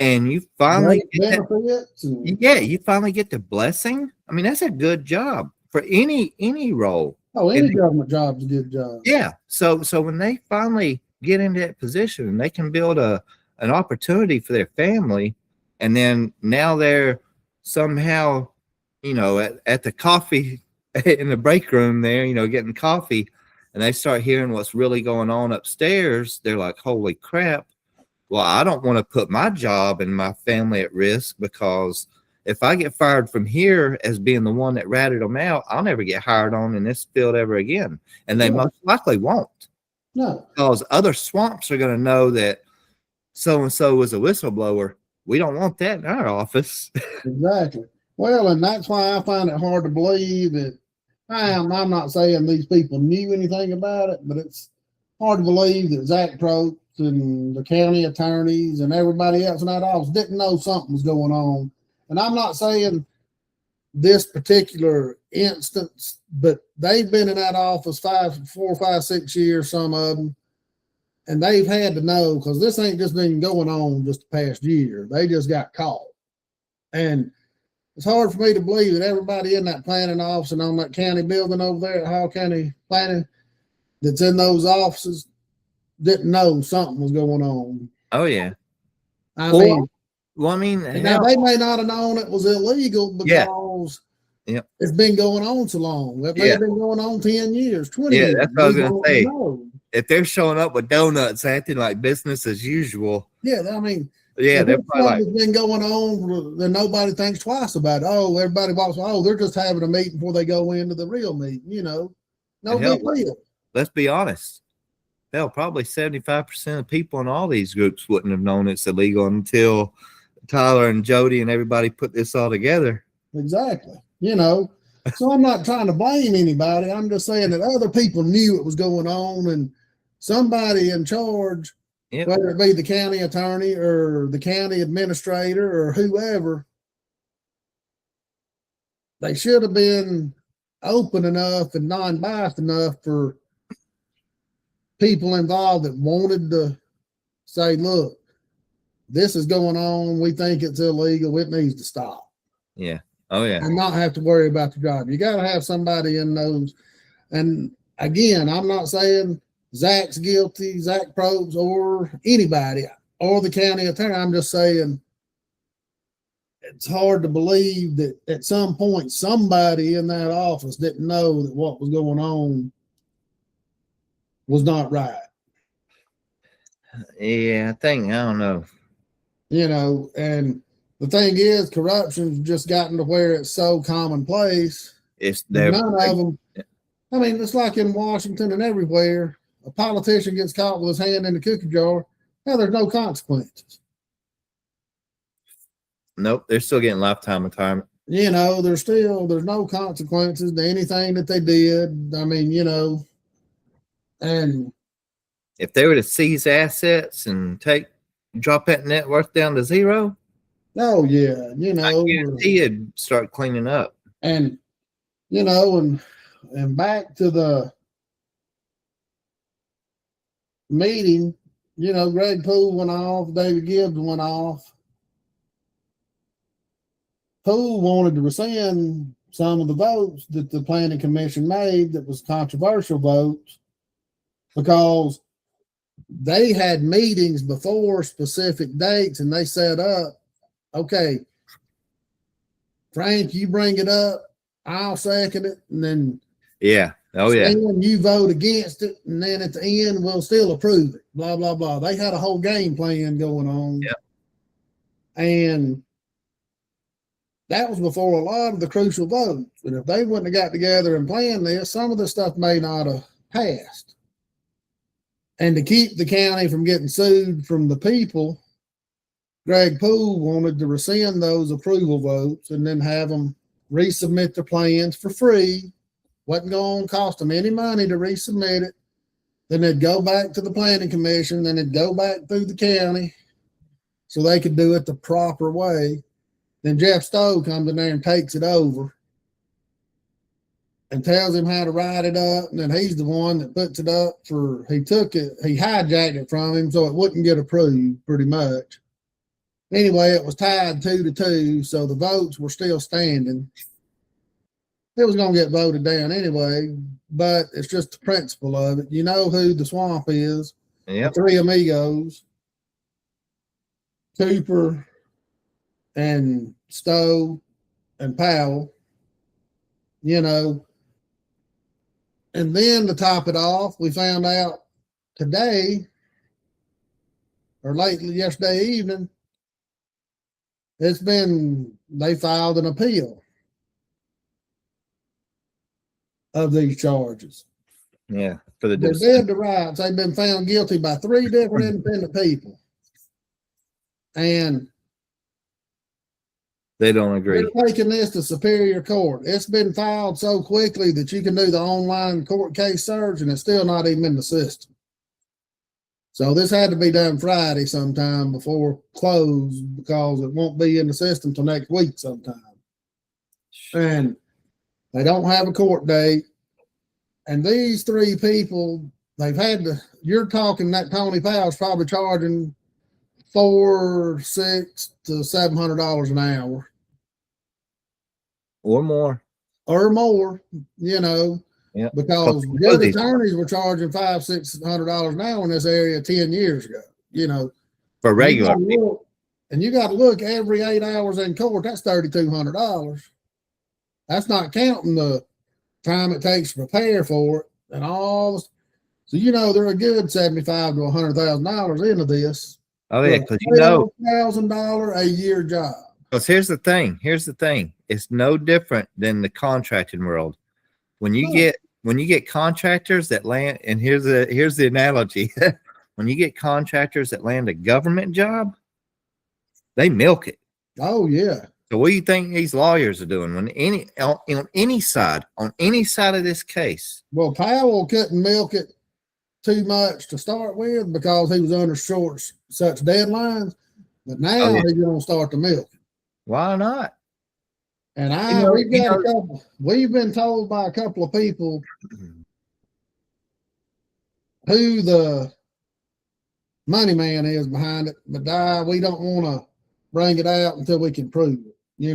and you finally you finally get the blessing. I mean, that's a good job for any role. Oh, any government job's a good job. Yeah. So when they finally get into that position and they can build an opportunity for their family, and then now they're somehow, at the coffee in the break room there, getting coffee, and they start hearing what's really going on upstairs, they're like, holy crap. Well, I don't want to put my job and my family at risk, because if I get fired from here as being the one that ratted them out, I'll never get hired on in this field ever again. And they most likely won't. No. Because other swamps are going to know that so-and-so was a whistleblower. We don't want that in our office. Exactly. Well, and that's why I find it hard to believe that I'm not saying these people knew anything about it, but it's hard to believe that Zach Probst and the county attorneys and everybody else in that office didn't know something was going on. And I'm not saying this particular instance, but they've been in that office 4, 5, 6 years, some of them, and they've had to know, because this ain't just been going on just the past year. They just got caught. And it's hard for me to believe that everybody in that planning office and on that county building over there at Hall County Planning that's in those offices didn't know something was going on. Oh, yeah. I mean, hell, they may not have known it was illegal because it's been going on so long. It may have been going on 10 years, 20 years. That's what I was going to say. If they're showing up with donuts acting like business as usual. Yeah, I mean, they're probably like, it's been going on, then nobody thinks twice about it. Oh, everybody walks, they're just having a meeting before they go into the real meeting, no big deal. Let's be honest. Hell, probably 75% of people in all these groups wouldn't have known it's illegal until Tyler and Jody and everybody put this all together. Exactly. So I'm not trying to blame anybody. I'm just saying that other people knew it was going on, and somebody in charge, whether it be the county attorney or the county administrator or whoever, they should have been open enough and non-biased enough for people involved that wanted to say, look, this is going on. We think it's illegal. It needs to stop. Yeah. Oh, yeah. And not have to worry about the job. You got to have somebody in those. And again, I'm not saying Zach's guilty, Zach Probst, or anybody, or the county attorney. I'm just saying it's hard to believe that at some point somebody in that office didn't know that what was going on was not right. Yeah, I don't know. And the thing is, corruption's just gotten to where it's so commonplace. It's there. None of them. I mean, it's like in Washington and everywhere. A politician gets caught with his hand in the cookie jar. Now there's no consequences. Nope, they're still getting lifetime retirement. There's no consequences to anything that they did. I mean, and if they were to seize assets and drop that net worth down to zero. Oh yeah, I guarantee it'd start cleaning up. And and back to the meeting, Greg Poole went off, David Gibbs went off. Poole wanted to rescind some of the votes that the planning commission made that was controversial votes, because they had meetings before specific dates and they set up, okay, Frank, you bring it up, I'll second it, and then you vote against it, and then at the end we'll still approve it. Blah blah blah. They had a whole game plan going on, and that was before a lot of the crucial votes. And if they wouldn't have got together and planned this, some of the stuff may not have passed. And to keep the county from getting sued from the people, Greg Poole wanted to rescind those approval votes and then have them resubmit their plans for free. Wasn't going to cost them any money to resubmit it. Then they'd go back to the planning commission, then it'd go back through the county so they could do it the proper way. Then Jeff Stowe comes in there and takes it over and tells him how to write it up. And then he's the one that puts it up he hijacked it from him so it wouldn't get approved pretty much. Anyway, it was tied 2-2, so the votes were still standing. It was going to get voted down anyway, but it's just the principle of it. You know who the swamp is. Yep. The three amigos, Cooper and Stowe and Powell, And then to top it off, we found out today or lately yesterday evening they filed an appeal of these charges. Yeah, for the They're dead to rights. They've been found guilty by 3 different independent people. And they don't agree. they're taking this to Superior Court. It's been filed so quickly that you can do the online court case search and it's still not even in the system. So this had to be done Friday sometime before close because it won't be in the system till next week sometime. And they don't have a court date. And these 3 people, you're talking that Tony Powell's probably charging $400 to $700 an hour. Or more, Yeah. Because good attorneys were charging $500-600 an hour in this area 10 years ago, for regular people. And you got to look every 8 hours in court, that's $3,200. That's not counting the time it takes to prepare for it and all. So, they're a good $75,000 to $100,000 into this. Oh, yeah, because $12,000 a year job. Because here's the thing. It's no different than the contracting world. When you get contractors that land, and here's the analogy. When you get contractors that land a government job, they milk it. Oh yeah. So what do you think these lawyers are doing on any side of this case? Well, Powell couldn't milk it too much to start with because he was under such deadlines. But now he's going to start to milk it. Why not? And we've been told by a couple of people who the money man is behind it, but we don't want to bring it out until we can prove it. They're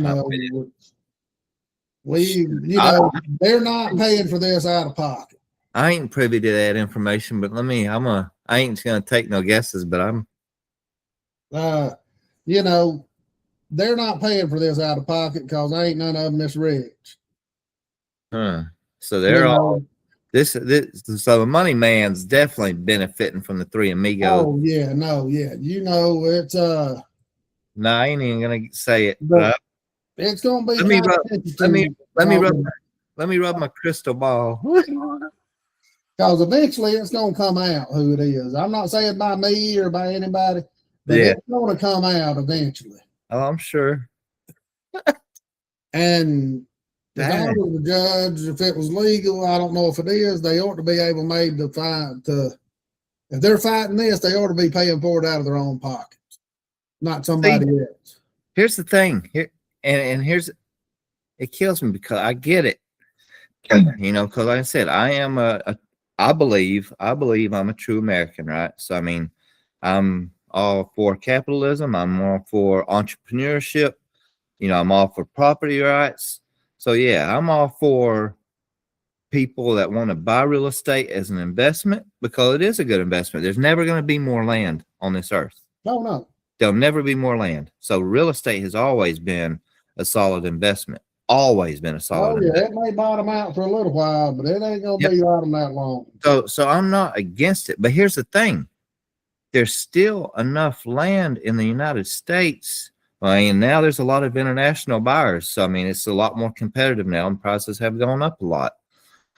not paying for this out of pocket. I ain't privy to that information, but I ain't gonna take no guesses, but they're not paying for this out of pocket because ain't none of them this rich. So they're all this. So the money man's definitely benefiting from the 3 amigos. Oh yeah, it's No, I ain't even gonna say it. But it's gonna be. Let me rub my crystal ball. Because eventually it's gonna come out who it is. I'm not saying by me or by anybody, but it's gonna come out eventually. Oh, I'm sure. And if I was the judge, if it was legal, I don't know if it is, they ought to be able made to find if they're fighting this, they ought to be paying for it out of their own pockets, not somebody else. Here's the thing. Here's it kills me because I get it. Because like I said, I believe I'm a true American, right? So I mean, I'm all for capitalism. I'm all for entrepreneurship. I'm all for property rights. So yeah, I'm all for people that want to buy real estate as an investment because it is a good investment. There's never going to be more land on this earth. No. There'll never be more land. So real estate has always been a solid investment. Always been a solid investment. It may bottom out for a little while, but it ain't going to be bottom that long. So I'm not against it. But here's the thing. There's still enough land in the United States. I mean, now there's a lot of international buyers. So, I mean, it's a lot more competitive now and prices have gone up a lot.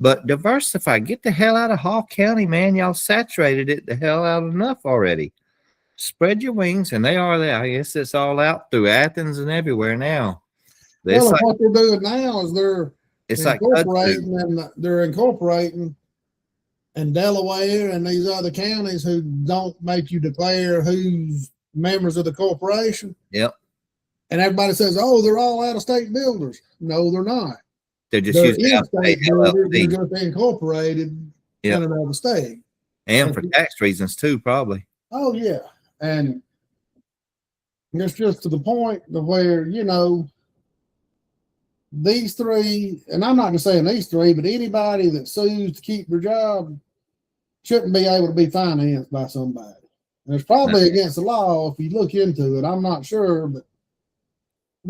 But diversify. Get the hell out of Hall County, man. Y'all saturated it the hell out enough already. Spread your wings, and they are there. I guess it's all out through Athens and everywhere now. What they're doing now is they're incorporating in Delaware and these other counties who don't make you declare who's members of the corporation. Yep. And everybody says, "Oh, they're all out-of-state builders." No, they're not. They're just using out-of-state builders. They're just incorporated in another state, and for tax reasons too, probably. Oh yeah, and it's just to the point of where these 3, and I'm not going to say these 3, but anybody that sues to keep their job shouldn't be able to be financed by somebody. And it's probably against the law if you look into it. I'm not sure, but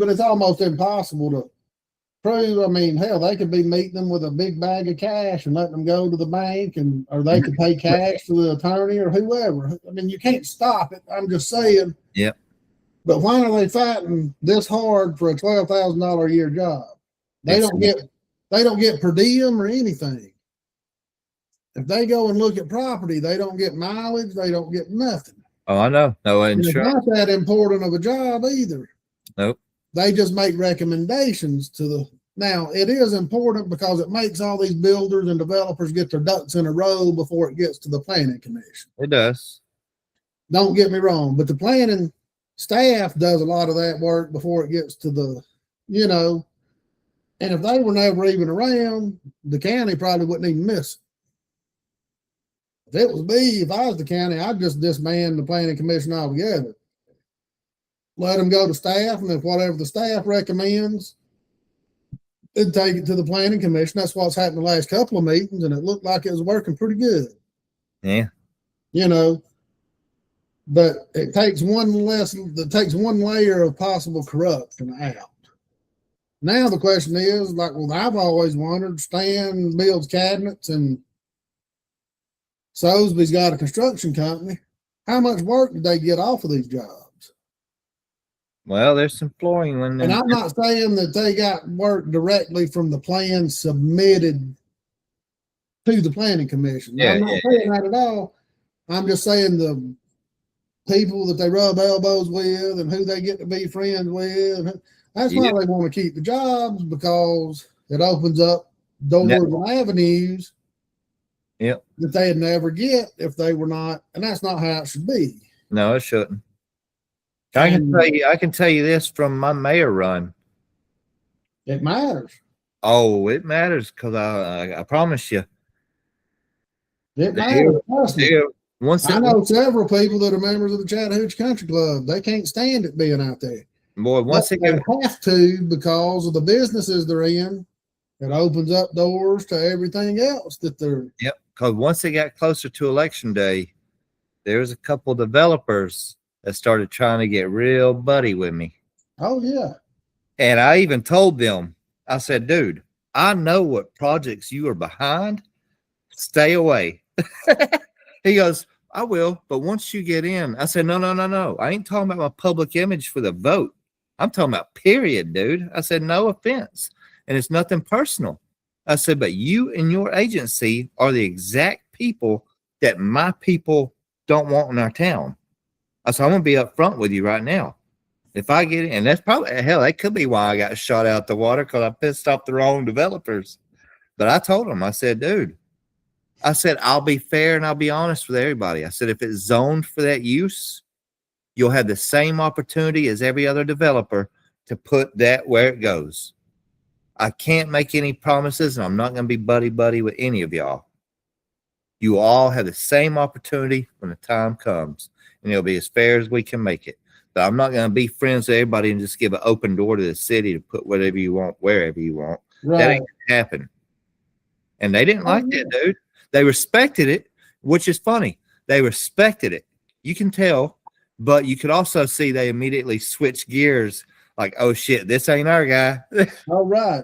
it's almost impossible to prove. I mean, hell, they could be meeting them with a big bag of cash and letting them go to the bank, or they could pay cash to the attorney or whoever. I mean, you can't stop it. I'm just saying. Yep. But why are they fighting this hard for a $12,000 a year job? They don't get per diem or anything. If they go and look at property, they don't get mileage. They don't get nothing. Oh, I know. No insurance. It's not that important of a job either. Nope. They just make recommendations to the. Now, it is important because it makes all these builders and developers get their ducks in a row before it gets to the planning commission. It does. Don't get me wrong, but the planning staff does a lot of that work before it gets to the, and if they were never even around, the county probably wouldn't even miss it. If it was me, if I was the county, I'd just disband the planning commission altogether. Let them go to staff, and if whatever the staff recommends, it'd take it to the planning commission. That's what's happened the last couple of meetings, and it looked like it was working pretty good. Yeah. But it takes one layer of possible corruption out. Now the question is, I've always wondered, Stan builds cabinets and Sosebee's got a construction company. How much work did they get off of these jobs? Well, there's some flooring when. And I'm not saying that they got work directly from the plan submitted to the planning commission. Yeah, I'm not saying that at all. I'm just saying the people that they rub elbows with and who they get to be friends with. That's why they want to keep the jobs, because it opens up doors and avenues that they'd never get if they were not. And that's not how it should be. No, it shouldn't. I can tell you this from my mayor run. It matters. Oh, it matters, because I promise you. It matters. I know several people that are members of the Chattahoochee Country Club. They can't stand it being out there. Boy, they have to, because of the businesses they're in. It opens up doors to everything else that they're. Yep. Because once it got closer to election day, there was a couple developers that started trying to get real buddy with me. Oh yeah. And I even told them, I said, dude, I know what projects you are behind. Stay away. He goes, I will, but once you get in, I said, no. I ain't talking about my public image for the vote. I'm talking about period, dude. I said, no offense. And it's nothing personal. I said, but you and your agency are the exact people that my people don't want in our town. I said, I'm going to be up front with you right now. If I get in, and that's probably, hell, that could be why I got shot out the water, because I pissed off the wrong developers. But I told them, I said, dude, I said, I'll be fair and I'll be honest with everybody. I said, if it's zoned for that use, you'll have the same opportunity as every other developer to put that where it goes. I can't make any promises, and I'm not going to be buddy with any of y'all. You all have the same opportunity when the time comes, and it'll be as fair as we can make it. But I'm not going to be friends with everybody and just give an open door to the city to put whatever you want, wherever you want. Right. That ain't going to happen. And they didn't like that, dude. They respected it, which is funny. They respected it. You can tell, but you could also see they immediately switched gears, like, oh shit, this ain't our guy. All right,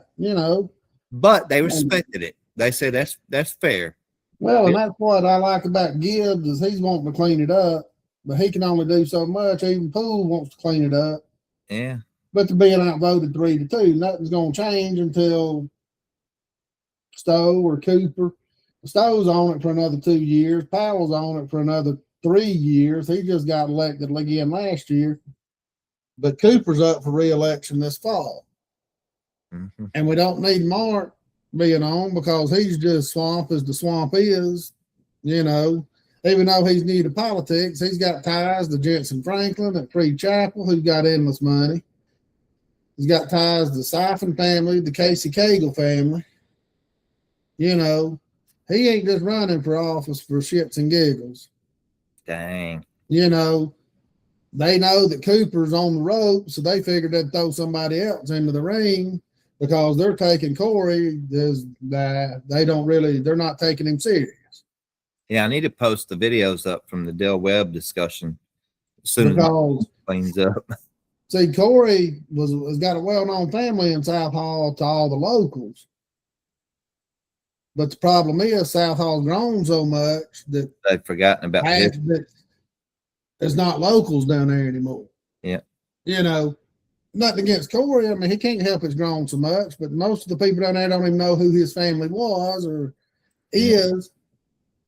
But they respected it. They said that's fair. Well, and that's what I like about Gibbs, is he's wanting to clean it up, but he can only do so much. Even Poole wants to clean it up. Yeah. But they're being outvoted 3-2. Nothing's going to change until Stowe or Cooper. Stowe's on it for another 2 years. Powell's on it for another 3 years. He just got elected again last year. But Cooper's up for re-election this fall. Mm-hmm. And we don't need Mark being on, because he's just swamp as the swamp is. Even though he's new to politics, he's got ties to Jensen Franklin at Free Chapel, who's got endless money. He's got ties to the Siphon family, the Casey Cagle family. He ain't just running for office for shits and giggles. Dang. They know that Cooper's on the rope, so they figured they'd throw somebody else into the ring, because they're taking Corey. They're not taking him serious. Yeah, I need to post the videos up from the Del Webb discussion as soon as it cleans up. See, Corey has got a well-known family in South Hall to all the locals. But the problem is, South Hall's grown so much that they've forgotten about it. There's not locals down there anymore. Yeah. You know, nothing against Corey. I mean, he can't help his grown so much, but most of the people down there don't even know who his family was or is.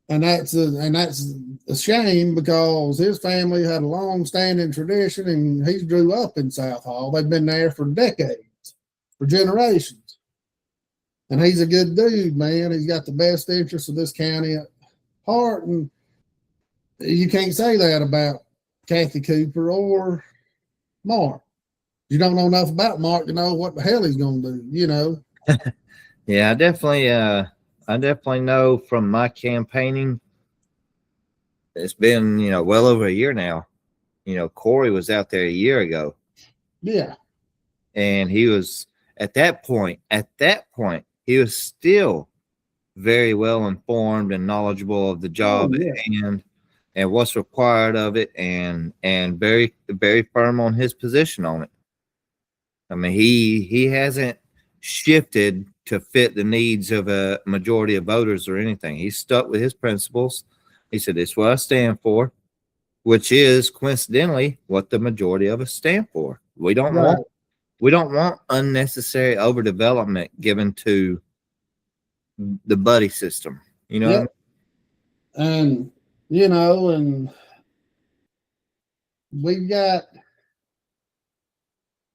And that's a shame because his family had a long-standing tradition, and he grew up in South Hall. They've been there for decades, for generations. And he's a good dude, man. He's got the best interests of this county at heart, and you can't say that about Kathy Cooper or Mark. You don't know enough about Mark to know what the hell he's going to do, you know. Yeah, I definitely know from my campaigning. It's been, well over a year now. Corey was out there a year ago. Yeah. And he was at that point, he was still very well informed and knowledgeable of the job and what's required of it, and very, very firm on his position on it. I mean, he hasn't shifted to fit the needs of a majority of voters or anything. He's stuck with his principles. He said, "It's what I stand for," which is coincidentally what the majority of us stand for. We don't want unnecessary overdevelopment given to the buddy system. You know? Yep. And and we've got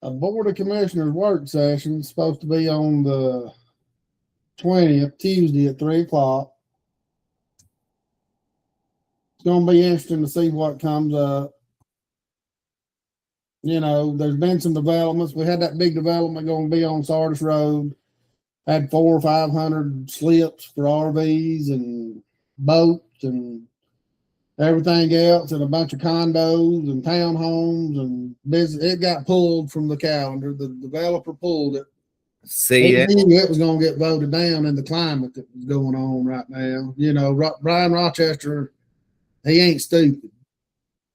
a Board of Commissioners work session supposed to be on the 20th, Tuesday at 3:00. It's going to be interesting to see what comes up. There's been some developments. We had that big development going to be on Sardis Road. Had 400 or 500 slips for RVs and boats and everything else, and a bunch of condos and townhomes and business. It got pulled from the calendar. The developer pulled it. See, he knew it was going to get voted down in the climate that was going on right now. Brian Rochester, he ain't stupid.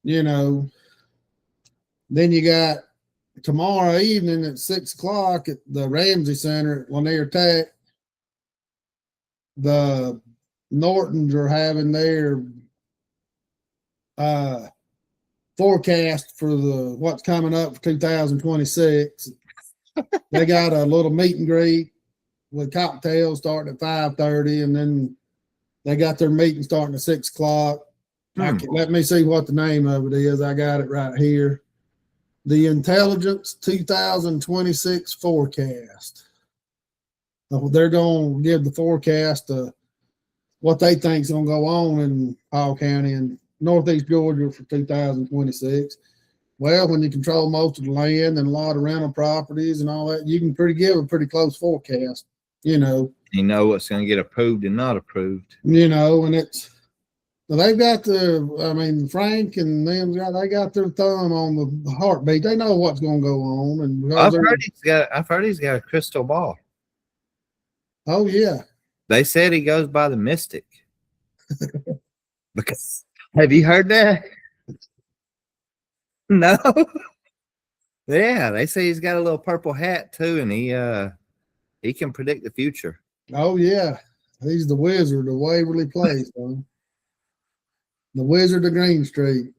Then you got tomorrow evening at 6:00 at the Ramsey Center at Lanier Tech. The Nortons are having their forecast for what's coming up for 2026. They got a little meet and greet with cocktails starting at 5:30, and then they got their meeting starting at 6:00. Let me see what the name of it is. I got it right here. The Intelligence 2026 forecast. They're going to give the forecast of what they think is going to go on in Hall County and Northeast Georgia for 2026. Well, when you control most of the land and a lot of rental properties and all that, you can give a pretty close forecast, You know what's going to get approved and not approved. And they've got Frank and them, they got their thumb on the heartbeat. They know what's going to go on. And I've heard he's got a crystal ball. Oh yeah. They said he goes by the Mystic. Because have you heard that? No. Yeah, they say he's got a little purple hat too, and he can predict the future. Oh yeah, he's the wizard of Waverly Place, man. The Wizard of Green Street.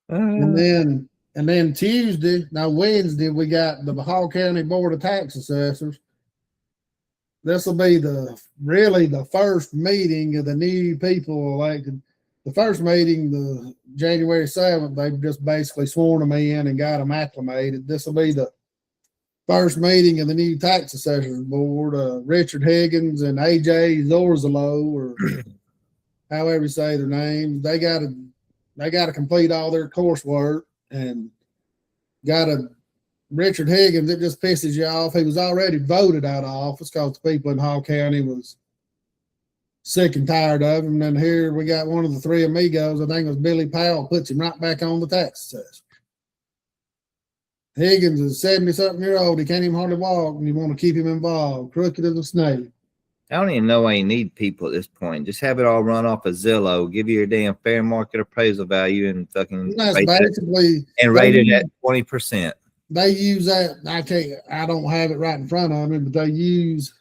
And then Wednesday, we got the Hall County Board of Tax Assessors. This will be the first meeting of the new people elected. The first meeting, the January 7th, they've just basically sworn them in and got them acclimated. This will be the first meeting of the new Tax Assessors Board. Richard Higgins and AJ Zorzalo, or however you say their names, they got to complete all their coursework, and Richard Higgins, it just pisses you off. He was already voted out of office because the people in Hall County was sick and tired of him. And then here we got one of the three amigos, I think it was Billy Powell, puts him right back on the tax assessor. Higgins is 70-something-year-old. He can't even hardly walk, and you want to keep him involved. Crooked as a snake. I don't even know why you need people at this point. Just have it all run off of Zillow. Give you your damn fair market appraisal value and fucking rate it at 20%. They use that. I don't have it right in front of me, but they use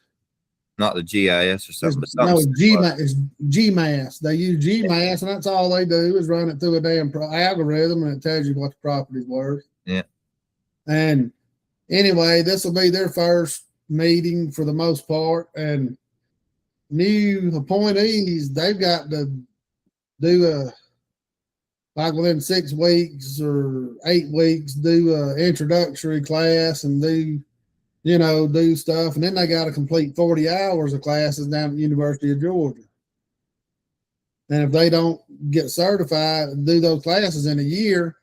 not the GIS or something, but No, something. it's GMAS. They use GMAS, and that's all they do is run it through a damn algorithm, and it tells you what the property's worth. Yeah. And anyway, this will be their first meeting for the most part, and new appointees, they've got to do like within 6 weeks or 8 weeks, do a introductory class and do stuff. And then they got to complete 40 hours of classes down at the University of Georgia. And if they don't get certified and do those classes in a year,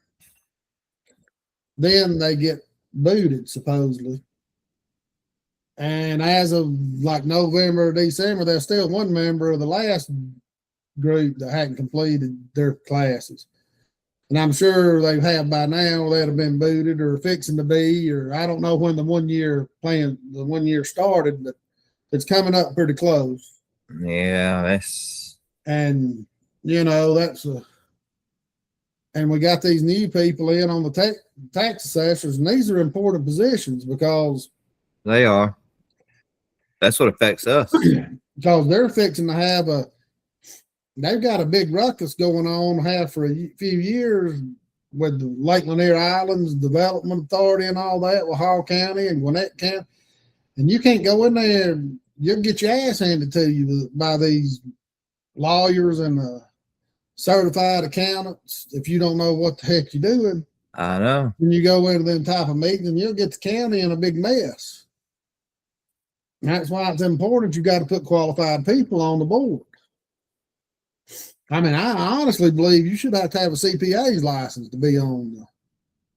then they get booted, supposedly. And as of like November or December, there's still one member of the last group that hadn't completed their classes. And I'm sure they have by now, they'd have been booted or fixing to be, or I don't know when the 1 year started, but it's coming up pretty close. Yeah, and and we got these new people in on the tax assessors, and these are important positions because they are. That's what affects us. Because they're fixing to have they've got a big ruckus going on for a few years with the Lake Lanier Islands Development Authority and all that with Hall County and Gwinnett County. And you can't go in there and you'll get your ass handed to you by these lawyers and certified accountants if you don't know what the heck you're doing. I know. When you go into them type of meetings, and you'll get the county in a big mess. And that's why it's important you got to put qualified people on the board. I mean, I honestly believe you should have to have a CPA's license to be on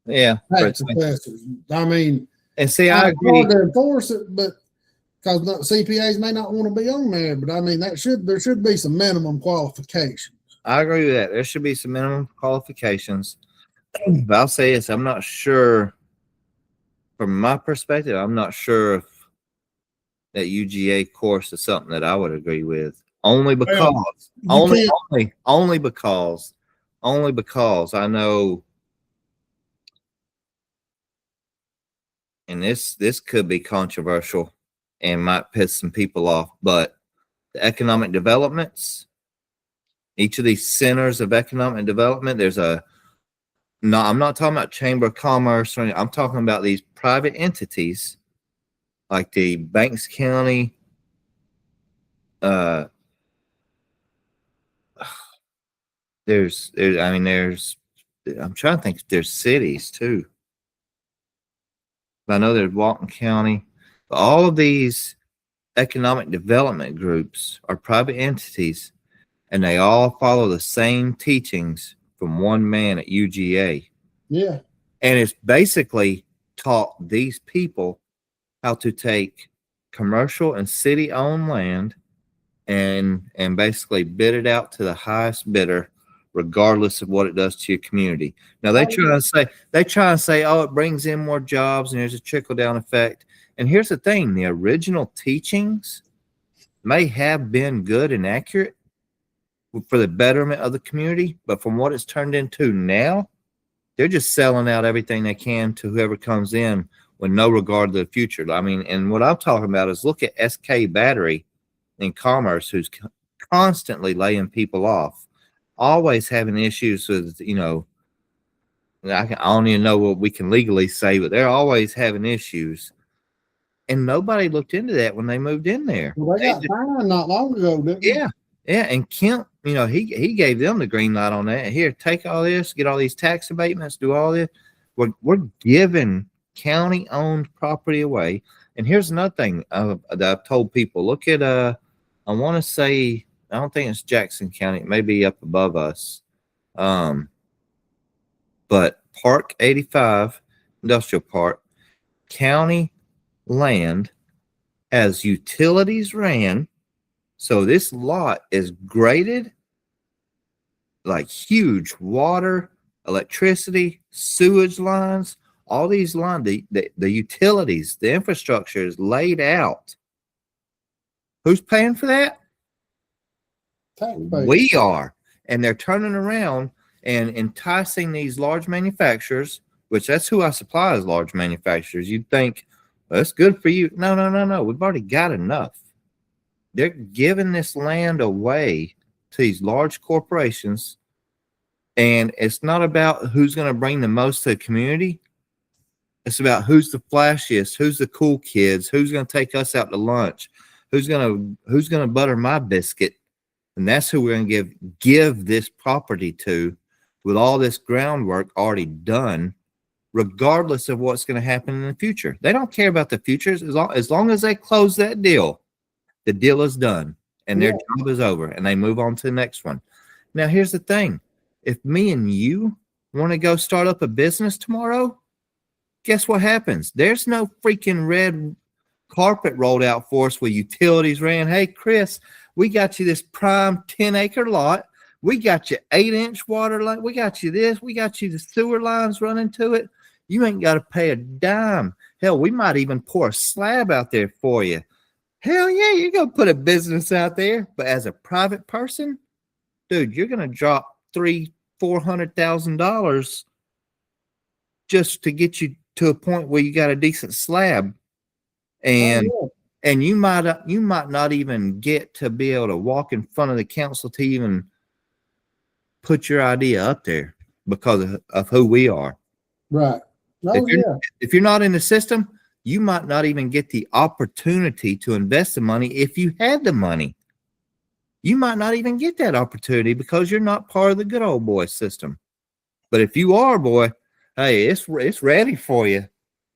the tax assessors. I mean, and see, I agree. Hard to enforce it, but because CPAs may not want to be on there, but I mean, there should be some minimum qualifications. I agree with that. There should be some minimum qualifications. But I'll say this, I'm not sure, from my perspective, I'm not sure if that UGA course is something that I would agree with. Only because I know, and this could be controversial and might piss some people off, but the economic developments, each of these centers of economic development, I'm not talking about Chamber of Commerce or anything. I'm talking about these private entities like the Banks County, I'm trying to think if there's cities too. I know there's Walton County. But all of these economic development groups are private entities, and they all follow the same teachings from one man at UGA. Yeah. And it's basically taught these people how to take commercial and city-owned land and basically bid it out to the highest bidder, regardless of what it does to your community. Now they try and say, oh, it brings in more jobs and there's a trickle-down effect. And here's the thing, the original teachings may have been good and accurate for the betterment of the community, but from what it's turned into now, they're just selling out everything they can to whoever comes in with no regard to the future. I mean, and what I'm talking about is look at SK Battery in Commerce, who's constantly laying people off, always having issues with, I don't even know what we can legally say, but they're always having issues. And nobody looked into that when they moved in there. Well, they got fined not long ago, didn't they? Yeah. Yeah. And Kemp, he gave them the green light on that. Here, take all this, get all these tax abatements, do all this. We're giving county-owned property away. And here's another thing that I've told people. Look at, I want to say, I don't think it's Jackson County. It may be up above us. But Park 85, Industrial Park, county land has utilities ran. So this lot is graded, like huge water, electricity, sewage lines, all these lines, the utilities, the infrastructure is laid out. Who's paying for that? Taxpayers. We are. And they're turning around and enticing these large manufacturers, which that's who I supply is large manufacturers. You'd think, well, that's good for you. No. We've already got enough. they're giving this land away to these large corporations. And it's not about who's going to bring the most to the community. It's about who's the flashiest, who's the cool kids, who's going to take us out to lunch, who's going to butter my biscuit. And that's who we're going to give this property to, with all this groundwork already done, regardless of what's going to happen in the future. They don't care about the futures. As long as they close that deal, the deal is done and their job is over and they move on to the next one. Now, here's the thing. If me and you want to go start up a business tomorrow, guess what happens? There's no freaking red carpet rolled out for us with utilities ran. Hey, Chris, we got you this prime 10-acre lot. We got you 8-inch water line. We got you this. We got you the sewer lines running to it. You ain't got to pay a dime. Hell, we might even pour a slab out there for you. Hell yeah, you're going to put a business out there. But as a private person, dude, you're going to drop $300,000-$400,000 just to get you to a point where you got a decent slab. And you might not even get to be able to walk in front of the council to even put your idea up there because of who we are. Right. If you're not in the system, you might not even get the opportunity to invest the money. If you had the money, you might not even get that opportunity because you're not part of the good old boy system. But if you are, boy, hey, it's ready for you.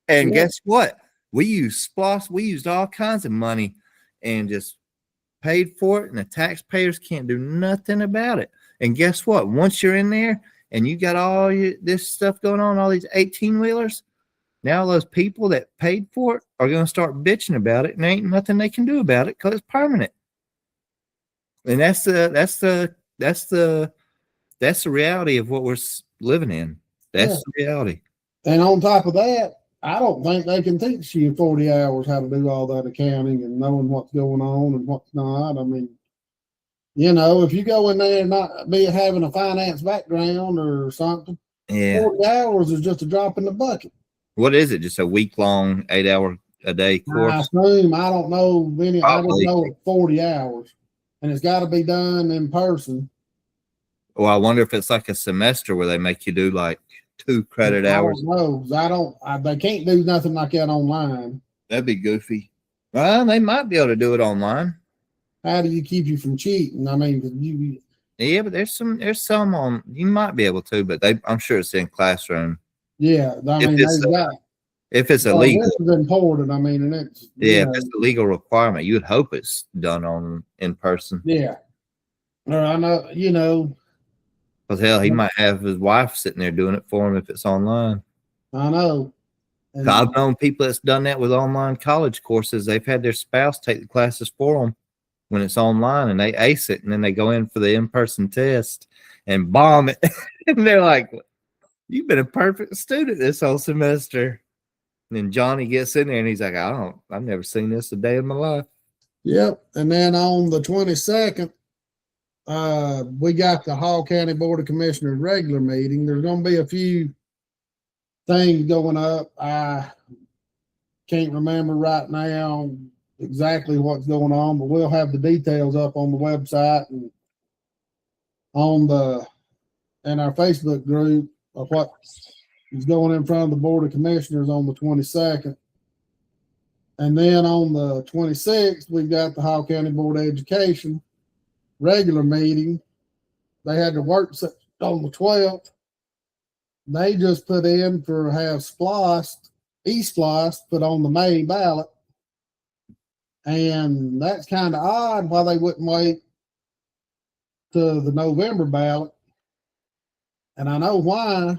And guess what? We use SPLOST. We used all kinds of money and just paid for it, and the taxpayers can't do nothing about it. And guess what? Once you're in there and you got all this stuff going on, all these 18-wheelers, now those people that paid for it are going to start bitching about it, and there ain't nothing they can do about it because it's permanent. And that's the reality of what we're living in. That's the reality. And on top of that, I don't think they can teach you in 40 hours how to do all that accounting and knowing what's going on and what's not. I mean, you know, if you go in there and not be having a finance background or something, 40 hours is just a drop in the bucket. What is it? Just a week-long, 8-hour-a-day course? I assume. I don't know any. I don't know it's 40 hours, and it's got to be done in person. Well, I wonder if it's like a semester where they make you do like 2 credit hours. I don't know. They can't do nothing like that online. That'd be goofy. Well, they might be able to do it online. How do you keep you from cheating? I mean, yeah, but there's some on. You might be able to, but I'm sure it's in classroom. Yeah, I mean, if it's illegal, this is important. I mean, and it's if it's a legal requirement, you'd hope it's done in person. Yeah, or I know, you know. Because hell, he might have his wife sitting there doing it for him if it's online. I know. And I've known people that's done that with online college courses. They've had their spouse take the classes for them when it's online, and they ace it, and then they go in for the in-person test and bomb it. And they're like, "You've been a perfect student this whole semester." And then Johnny gets in there, and he's like, "I've never seen this a day in my life." Yep. And then on the 22nd. We got the Hall County Board of Commissioners regular meeting. There's going to be a few things going up. I can't remember right now exactly what's going on, but we'll have the details up on the website and in our Facebook group of what is going in front of the Board of Commissioners on the 22nd. And then on the 26th, we've got the Hall County Board of Education regular meeting. They had to work on the 12th. They just put in for have e-SPLOST put on the May ballot. And that's kind of odd why they wouldn't wait to the November ballot. And I know why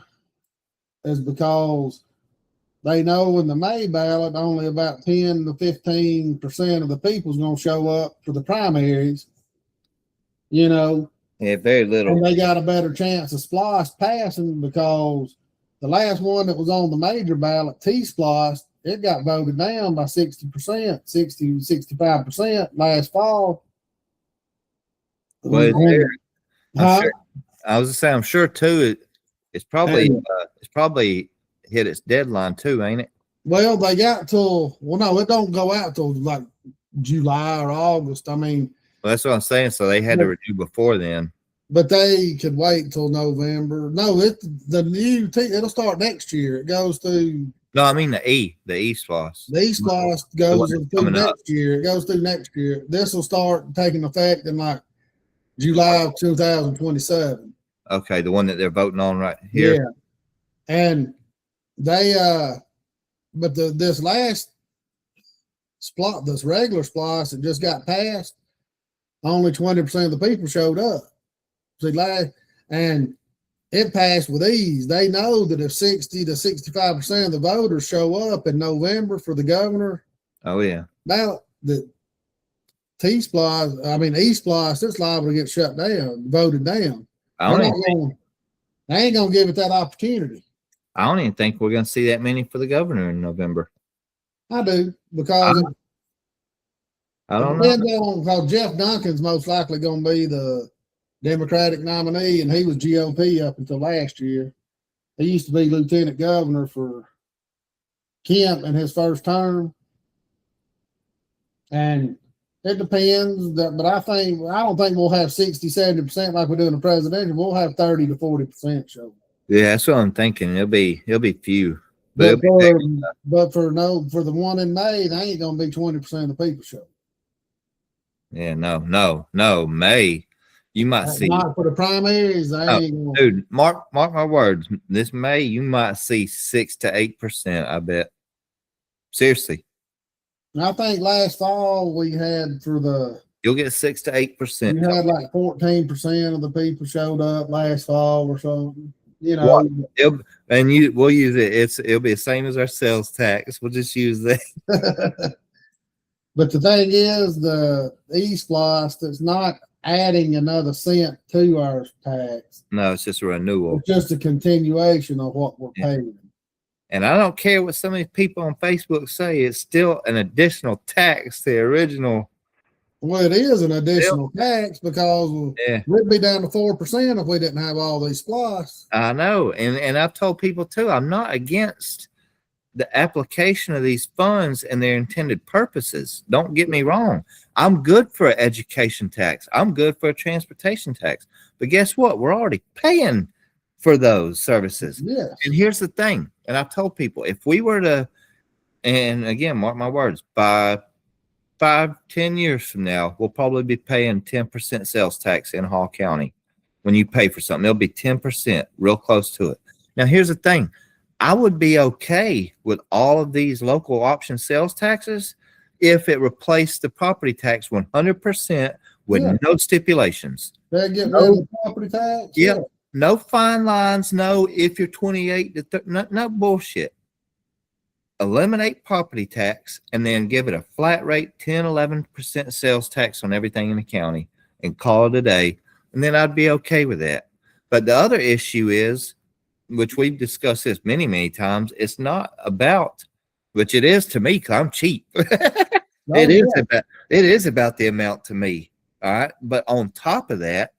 is because they know in the May ballot, only about 10 to 15% of the people's going to show up for the primaries. You know, yeah, very little. And they got a better chance of SPLOST passing because the last one that was on the major ballot, T-SPLOST, it got voted down by 60%, 65% last fall. Well, sure, I was gonna say, I'm sure too. It's probably hit its deadline too, ain't it? Well, they got till no, it don't go out till like July or August. I mean, Well, that's what I'm saying. So they had to renew before then. but they could wait until November. No, it'll start next year. It goes through. No, I mean the E-Splosh. The E-Splosh The goes one that's through coming up. next year. It goes through next year. This will start taking effect in like July of 2027. Okay, the one that they're voting on right here. Yeah. And they but this last spot, this regular splosh that just got passed, only 20% of the people showed up. See, and it passed with ease. They know that if 60 to 65% of the voters show up in November for the governor, Oh yeah. now the E-Splosh, it's liable to get shut down, voted down. They ain't gonna give it that opportunity. I don't even think we're gonna see that many for the governor in November. I do, because I don't know. Because Jeff Duncan's most likely gonna be the Democratic nominee, and he was GOP up until last year. He used to be lieutenant governor for Kent in his first term. And it depends, but I don't think we'll have 60, 70% like we do in the presidential. We'll have 30 to 40% show. Yeah, that's what I'm thinking. It'll be few. But for the one in May, they ain't gonna be 20% of the people show. Yeah, no. May, you might see. Not for the primaries. Dude, mark my words. This May, you might see 6 to 8%. I bet. Seriously. I think last fall we had you'll get 6 to 8%. You had like 14% of the people showed up last fall or something. You know, we'll use it. It'll be the same as our sales tax. We'll just use that. But the thing is, the E-Splosh, that's not adding another cent to our tax. No, it's just a renewal. It's just a continuation of what we're paying. And I don't care what some of these people on Facebook say. It's still an additional tax to the original. Well, it is an additional tax because we'd be down to 4% if we didn't have all these splosh. I know. And I've told people too, I'm not against the application of these funds and their intended purposes. Don't get me wrong. I'm good for an education tax. I'm good for a transportation tax. But guess what? We're already paying for those services. Yeah. And here's the thing. And I've told people, if we were to, and again, mark my words, by 5-10 years from now, we'll probably be paying 10% sales tax in Hall County. When you pay for something, it'll be 10%, real close to it. Now, here's the thing. I would be okay with all of these local option sales taxes if it replaced the property tax 100% with no stipulations. They get rid of the property tax? Yep. Yeah. No fine lines. No, if you're 28 to 30, no bullshit. Eliminate property tax and then give it a flat rate 10-11% sales tax on everything in the county and call it a day. And then I'd be okay with that. But the other issue is, which we've discussed this many times, it's not about, which it is to me because I'm cheap. It is about the amount to me. All right. But on top of that,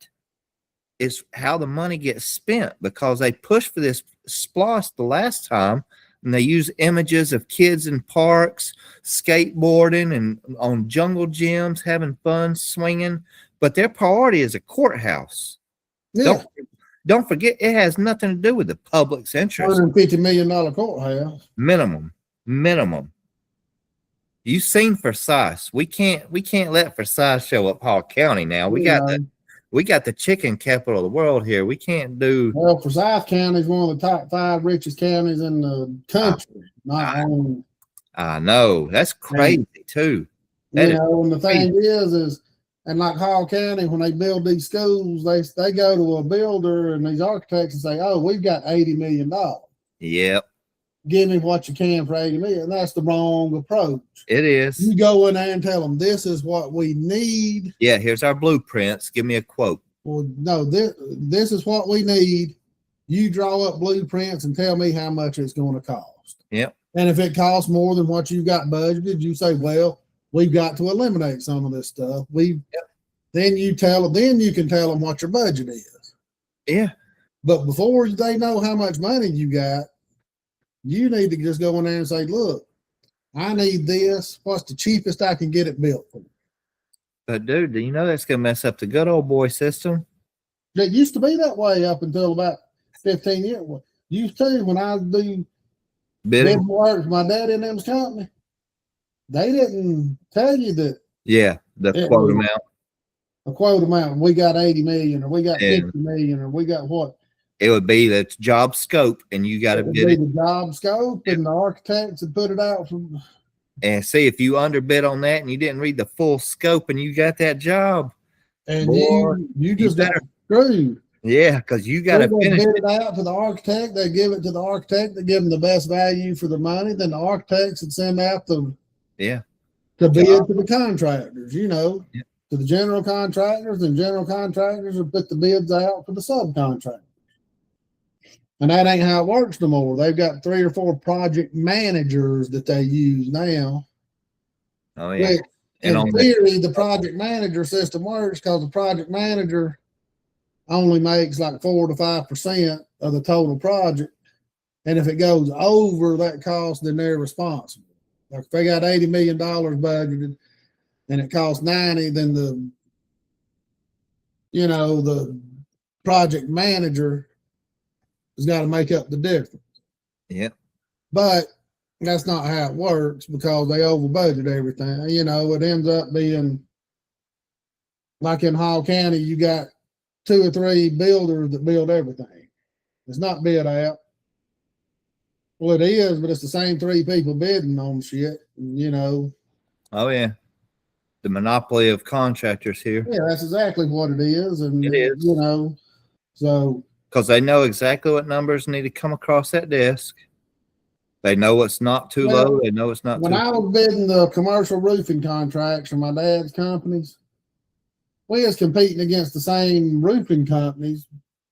it's how the money gets spent, because they pushed for this splosh the last time and they use images of kids in parks, skateboarding and on jungle gyms, having fun, swinging. But their priority is a courthouse. Yeah. Don't forget, it has nothing to do with the public's interest. $150 million courthouse. Minimum. You've seen Forsyth. We can't let Forsyth show up Hall County now. We got the chicken capital of the world here. We can't do. Well, Forsyth County is one of the top 5 richest counties in the country. I know. That's crazy too. And the thing is, and like Hall County, when they build these schools, they go to a builder and these architects and say, "Oh, we've got $80 million. Yep. Give me what you can for $80 million." And that's the wrong approach. It is. You go in there and tell them this is what we need. Yeah, here's our blueprints. Give me a quote. Well, no, this is what we need. You draw up blueprints and tell me how much it's going to cost. Yep. And if it costs more than what you got budgeted, you say, "Well, we've got to eliminate some of this stuff." Then you can tell them what your budget is. Yeah. But before they know how much money you got, you need to just go in there and say, "Look, I need this. What's the cheapest I can get it built for? But dude, do you know that's gonna mess up the good old boy system? It used to be that way up until about 15 years. Used to, when I do Bidding? work for my dad in them's company, they didn't tell you that Yeah, the it quote was amount. a quote amount. We got 80 million, or we got Yeah. 50 million, or we got what? It would be the job scope, and you got to It would bid be it. the job scope, and the architects would put it out from. And see, if you underbid on that and you didn't read the full scope and you got that job, And boy, you just got better. screwed. Yeah, because you got to They finish bid it. it out to the architect. They give it to the architect. They give them the best value for the money. Then the architects would send out the Yeah. to bid to the contractors. Yeah. To the general contractors, and general contractors would put the bids out for the subcontractors. And that ain't how it works no more. They've got 3 or 4 project managers that they use now. Oh yeah. Which, And in on theory, the project manager system works because the project manager only makes like 4 to 5% of the total project. And if it goes over that cost, then they're responsible. Like if they got $80 million budgeted and it costs 90, then the project manager has got to make up the difference. Yeah. But that's not how it works because they over budget everything. It ends up being like in Hall County, you got 2 or 3 builders that build everything. It's not bid out. Well, it is, but it's the same 3 people bidding on shit, Oh yeah. The monopoly of contractors here. Yeah, that's exactly what it is. And, It is. So. Because they know exactly what numbers need to come across that desk. They know it's not too low. They know it's not when too I was bidding the commercial roofing contracts for my dad's companies, we was competing against the same roofing companies,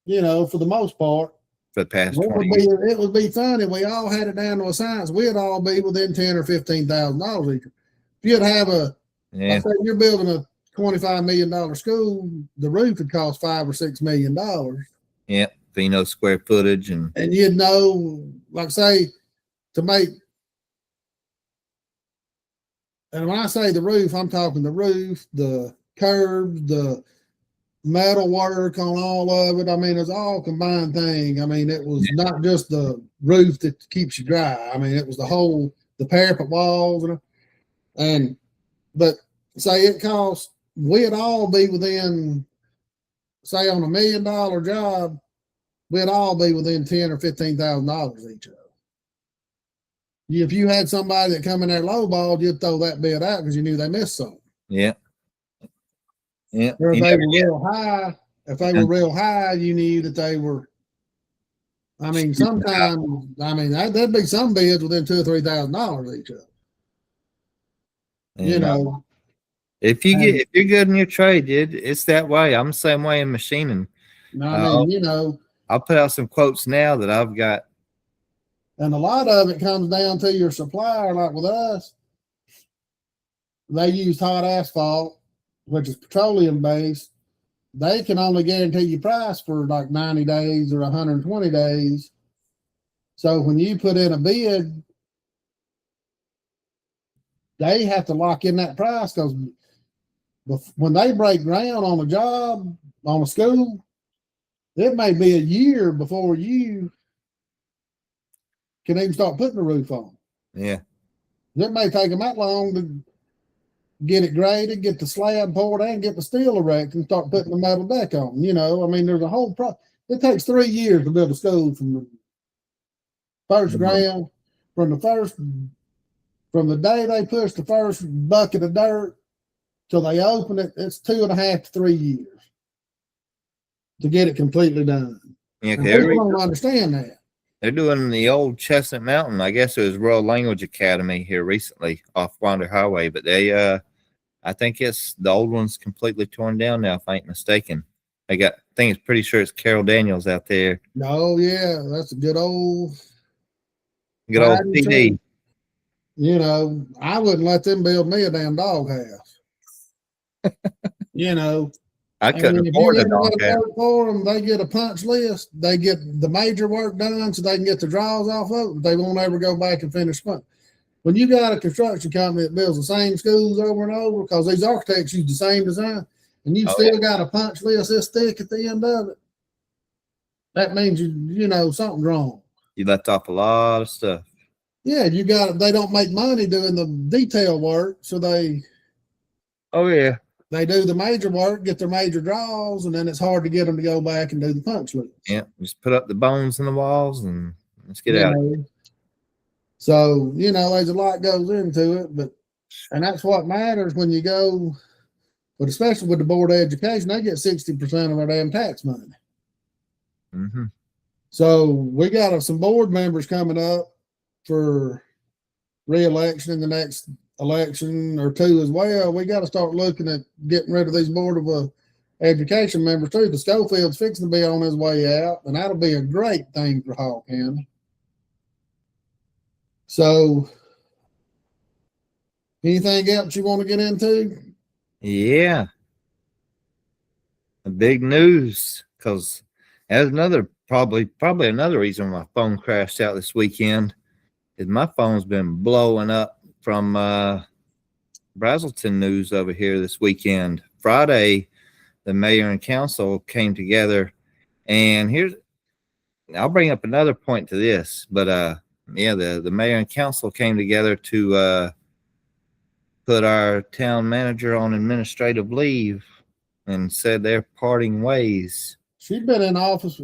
for the most part. For the past 20 years. It would be funny. We all had it down to a science. We'd all be within $10,000 or $15,000 each. If you'd have like say you're building a $25 million school, the roof would cost $5 or $6 million. Yeah, square footage and you'd know, like say, to make. And when I say the roof, I'm talking the roof, the curbs, the metal work on all of it. I mean, it's all combined thing. I mean, it was not just the roof that keeps you dry. I mean, it was the parapet walls but say it cost, we'd all be within, say on $1 million job, we'd all be within $10,000 or $15,000 each other. If you had somebody that come in there lowballed, you'd throw that bid out because you knew they missed something. Yeah. Yeah. Or if they were real high, you knew that they were. I mean, sometimes, there'd be some bids within $2,000 or $3,000 each other. If you're good in your trade, dude, it's that way. I'm the same way in machining. I'll put out some quotes now that I've got. And a lot of it comes down to your supplier. Like with us, they use hot asphalt, which is petroleum based. They can only guarantee you price for like 90 days or 120 days. So when you put in a bid, they have to lock in that price because when they break ground on a job, on a school, it may be a year before you can even start putting the roof on. Yeah. It may take them that long to get it graded, get the slab poured in, get the steel erected, and start putting the metal deck on. There's a whole process. It takes 3 years to build a school from the first ground, from the day they push the first bucket of dirt till they open it. It's 2.5 to 3 years to get it completely done. Yeah, people don't understand that. They're doing the old Chestnut Mountain. I guess it was Royal Language Academy here recently off Wander Highway, but they, I think it's the old one's completely torn down now, if I ain't mistaken. I think it's pretty sure it's Carol Daniels out there. Oh yeah, that's a good old PD. I wouldn't let them build me a damn doghouse. I couldn't afford a doghouse for them. They get a punch list. They get the major work done so they can get the draws off of it. They won't ever go back and finish punch. when you got a construction company that builds the same schools over and over, because these architects use the same design, and you've still got a punch list this thick at the end of it, that means you know something's wrong. You left off a lot of stuff. Yeah, they don't make money doing the detail work, so they do the major work, get their major draws, and then it's hard to get them to go back and do the punch list. Yeah, just put up the bones in the walls and let's get out. So, there's a lot goes into it, and that's what matters when you go, but especially with the Board of Education, they get 60% of our damn tax money. Mm-hmm. So we got some board members coming up for re-election in the next election or two as well. We got to start looking at getting rid of these Board of Education members too. The Schofield's fixing to be on his way out, and that'll be a great thing for Hall County. So, anything else you want to get into? Yeah. The big news, because that's probably another reason my phone crashed out this weekend is my phone's been blowing up from Brazelton news over here this weekend. Friday, the mayor and council came together, and I'll bring up another point to this, but the mayor and council came together to put our town manager on administrative leave and said they're parting ways. She's been in office.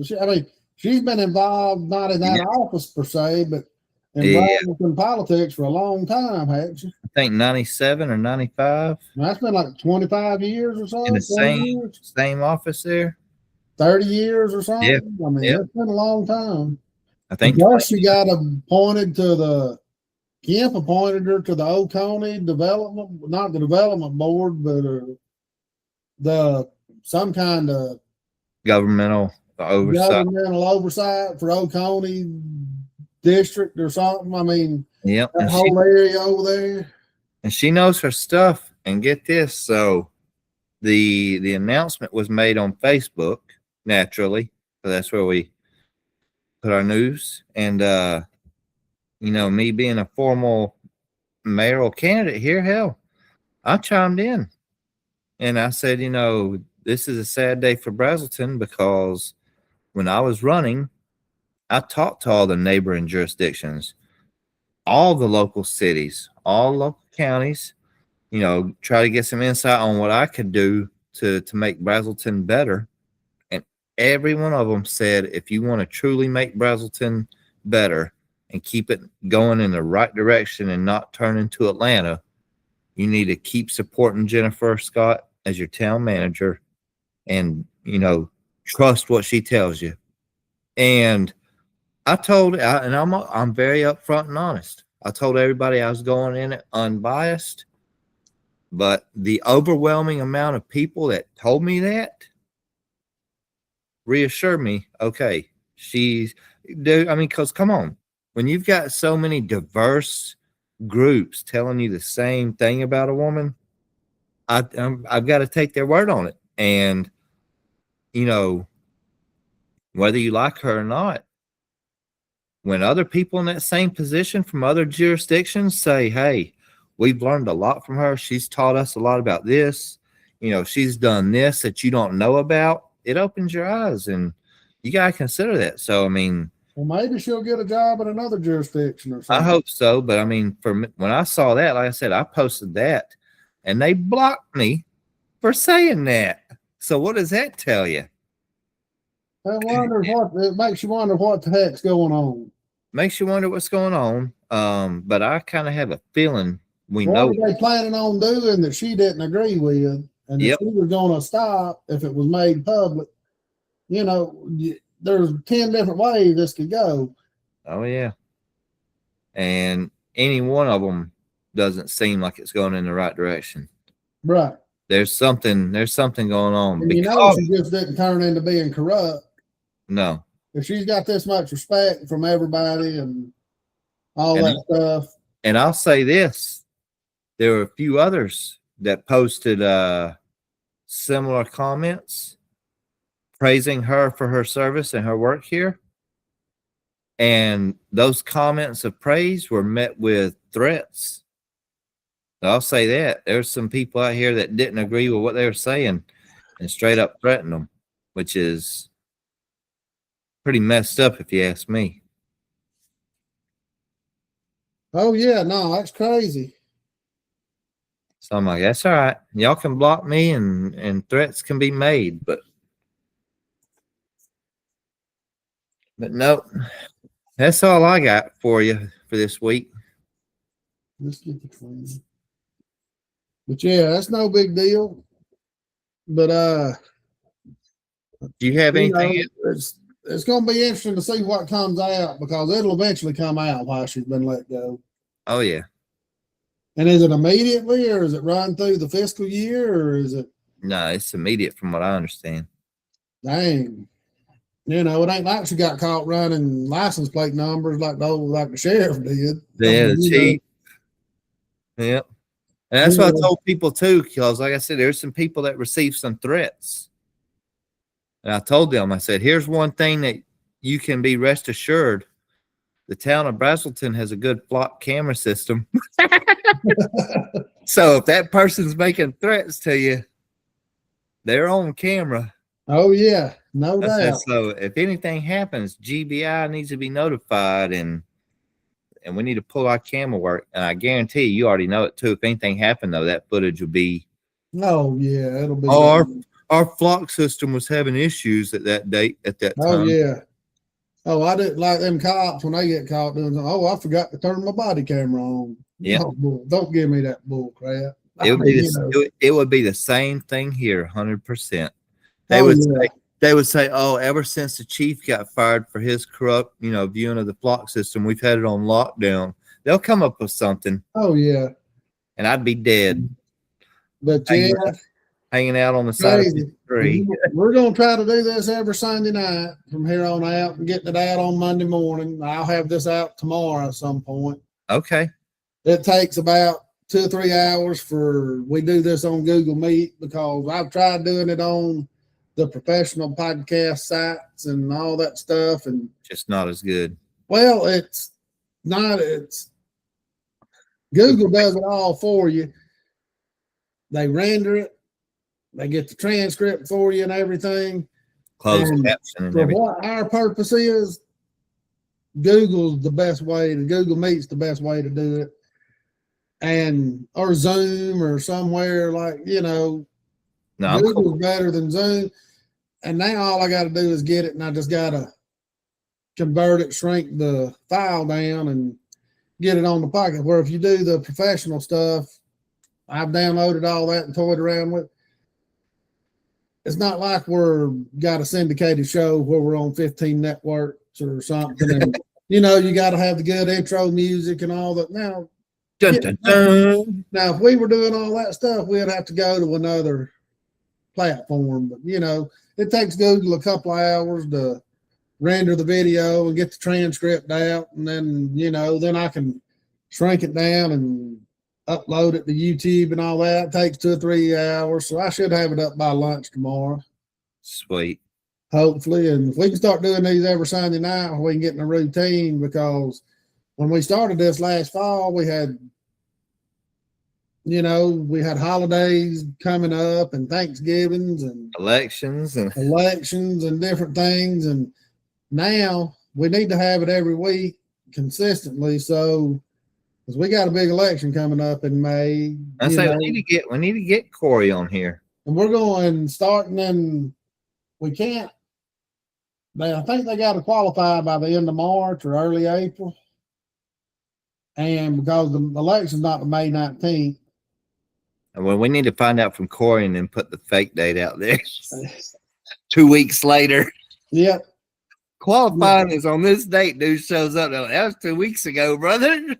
She's been involved, not in that office per se, but in politics for a long time, hasn't she? I think 97 or 95. That's been like 25 years or so. In the same office there. 30 years or something. Yep. I mean, it's been a long time. I think. Plus, she got appointed to Kemp appointed her to the Oconee Development, not the Development Board, but some kind of governmental oversight for Oconee District or something. I mean, that whole area over there. And she knows her stuff. And get this, so the announcement was made on Facebook, naturally. So that's where we put our news. And me being a formal mayoral candidate here, hell, I chimed in. And I said, this is a sad day for Brazelton because when I was running, I talked to all the neighboring jurisdictions, all the local cities, all local counties, try to get some insight on what I could do to make Brazelton better. And every one of them said, if you want to truly make Brazelton better and keep it going in the right direction and not turn into Atlanta, you need to keep supporting Jennifer Scott as your town manager and, trust what she tells you. And I told, I'm very upfront and honest. I told everybody I was going in it unbiased, but the overwhelming amount of people that told me that reassured me. Okay, because come on, when you've got so many diverse groups telling you the same thing about a woman, I've got to take their word on it. And, whether you like her or not, when other people in that same position from other jurisdictions say, hey, we've learned a lot from her. She's taught us a lot about this. She's done this that you don't know about. It opens your eyes and you got to consider that. So, well, maybe she'll get a job in another jurisdiction or something. I hope so. But when I saw that, like I said, I posted that and they blocked me for saying that. So what does that tell you? It makes you wonder what the heck's going on. Makes you wonder what's going on. But I kind of have a feeling what were they planning on doing that she didn't agree with, and that she was going to stop if it was made public? There's 10 different ways this could go. Oh yeah, and any one of them doesn't seem like it's going in the right direction. Right. There's something going on. And she just didn't turn into being corrupt. No. If she's got this much respect from everybody and all that stuff. And I'll say this, there were a few others that posted similar comments praising her for her service and her work here. And those comments of praise were met with threats. I'll say that there's some people out here that didn't agree with what they were saying and straight up threatened them, which is pretty messed up if you ask me. Oh yeah, no, that's crazy. So I'm like, that's all right. Y'all can block me and threats can be made, but no, that's all I got for you for this week. Let's get the clean. But yeah, that's no big deal. But Do you have anything? It's gonna be interesting to see what comes out, because it'll eventually come out why she's been let go. Oh yeah. And is it immediately, or is it run through the fiscal year, or is it? No, it's immediate from what I understand. Dang. It ain't like she got caught running license plate numbers like the sheriff did. Yeah, the chief. Yeah. And that's what I told people too, because like I said, there's some people that received some threats. And I told them, I said, here's one thing that you can be rest assured. The town of Braswell has a good flock camera system. So if that person's making threats to you, they're on camera. Oh yeah, no doubt. So if anything happens, GBI needs to be notified, and we need to pull our camera work. And I guarantee you already know it too. If anything happened though, that footage will be. Oh yeah, it'll be. Our flock system was having issues at that date at that time. Oh yeah. Oh, I didn't like them cops when they get caught doing something. Oh, I forgot to turn my body camera on. Yeah. Oh, don't give me that bull crap. It would be the same thing here, 100%. They would say, oh, ever since the chief got fired for his corrupt, viewing of the flock system, we've had it on lockdown. They'll come up with something. Oh yeah. And I'd be dead. But hanging out on the side of the tree. We're going to try to do this every Sunday night from here on out and getting it out on Monday morning. I'll have this out tomorrow at some point. Okay. It takes about 2 or 3 hours we do this on Google Meet, because I've tried doing it on the professional podcast sites and all that stuff. And just not as good. Well, it's Google does it all for you. They render it. They get the transcript for you and everything. Closed caption and everything. What our purpose is, Google's the best way. Google Meet's the best way to do it. Or Zoom or somewhere Google's better than Zoom. And now all I got to do is get it, and I just got to convert it, shrink the file down, and get it on the pocket. Where if you do the professional stuff, I've downloaded all that and toyed around with. It's not like we're got a syndicated show where we're on 15 networks or something. And, you got to have the good intro music and all that. Now, if we were doing all that stuff, we'd have to go to another platform. But, it takes Google a couple of hours to render the video and get the transcript out. And then, then I can shrink it down and upload it to YouTube and all that. It takes 2 or 3 hours. So I should have it up by lunch tomorrow. Sweet. Hopefully. And if we can start doing these every Sunday night, we can get in a routine, because when we started this last fall, we had holidays coming up and Thanksgivings and elections and different things. And now we need to have it every week consistently. So, because we got a big election coming up in May. I say we need to get Corey on here. And we're going starting in, we can't, I think they got to qualify by the end of March or early April. And because the election's not the May 19th. Well, we need to find out from Corey and then put the fake date out there. 2 weeks later. Yep. Qualifying is on this date. Dude shows up. That was 2 weeks ago, brother.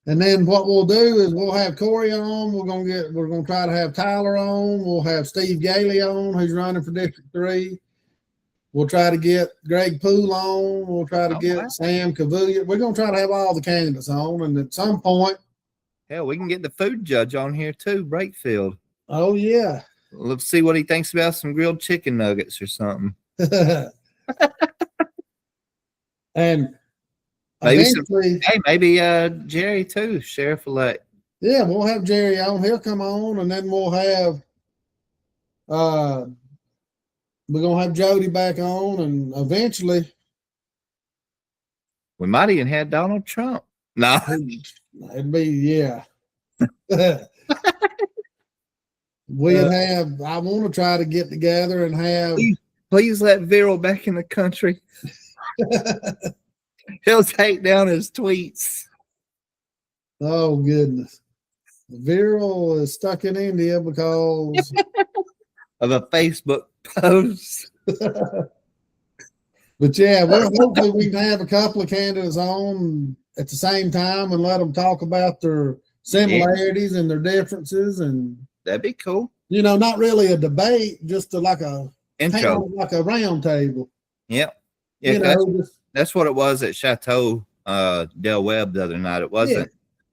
And then what we'll do is we'll have Corey on. We're gonna try to have Tyler on. We'll have Steve Gailey on, who's running for District 3. We'll try to get Greg Poole on. We'll try to get Sam Cavulia. We're gonna try to have all the candidates on, and at some point, hell, we can get the food judge on here too, Brakefield. Oh yeah. Let's see what he thinks about some grilled chicken nuggets or something. And Maybe eventually, maybe Jerry too, sheriff-elect. yeah, we'll have Jerry on. He'll come on, and then we'll have we're gonna have Jody back on, and eventually We might even have Donald Trump. No, it'd be yeah. We'd have. I want to try to get together and have. Please let Viral back in the country. He'll take down his tweets. Oh goodness, Viral is stuck in India because of a Facebook post. But yeah, well, hopefully we can have a couple of candidates on at the same time and let them talk about their similarities and their differences, and that'd be cool. You know, not really a debate, just like a intro, like a round table. Yep. Yeah, you know, that's what it was at Chateau Del Webb the other night. It wasn't.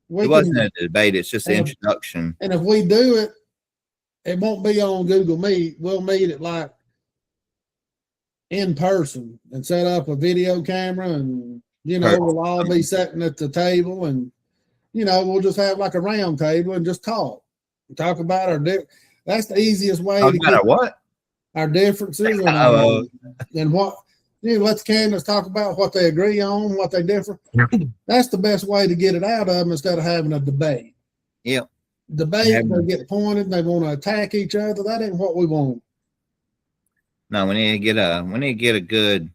Yeah, it wasn't a debate. It's just an introduction. And if we do it, it won't be on Google Meet. We'll meet it like in person and set up a video camera, and you know, we'll all be sitting at the table, and you know, we'll just have like a round table and just talk about our that's the easiest way to get our differences and what you know, let the candidates talk about what they agree on, what they differ. That's the best way to get it out of them instead of having a debate. Yep. Debate, they get pointed, they want to attack each other. That ain't what we want. No, we need to get a good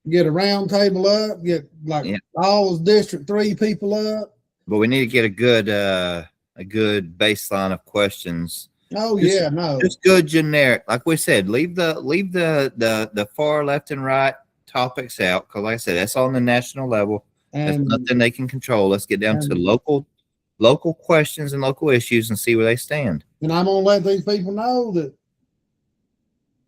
get a round table up, get like all those District 3 people up. But we need to get a good baseline of questions. Oh, just good generic. Like we said, leave the far left and right topics out, because like I said, that's on the national level. That's nothing they can control. Let's get down to local questions and local issues and see where they stand. And I'm gonna let these people know that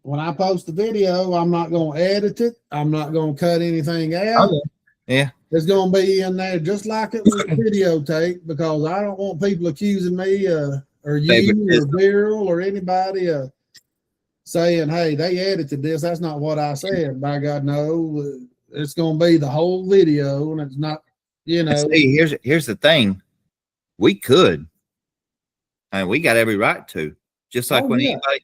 when I post the video, I'm not gonna edit it. I'm not gonna cut anything out. Okay. Yeah. It's gonna be in there just like it was videotaped, because I don't want people accusing me or you or Viral or anybody saying, hey, they edited this. That's not what I said. By God, no. It's going to be the whole video, and it's not, you know. See, here's the thing. We could. I mean, we got every right to. Just like anybody,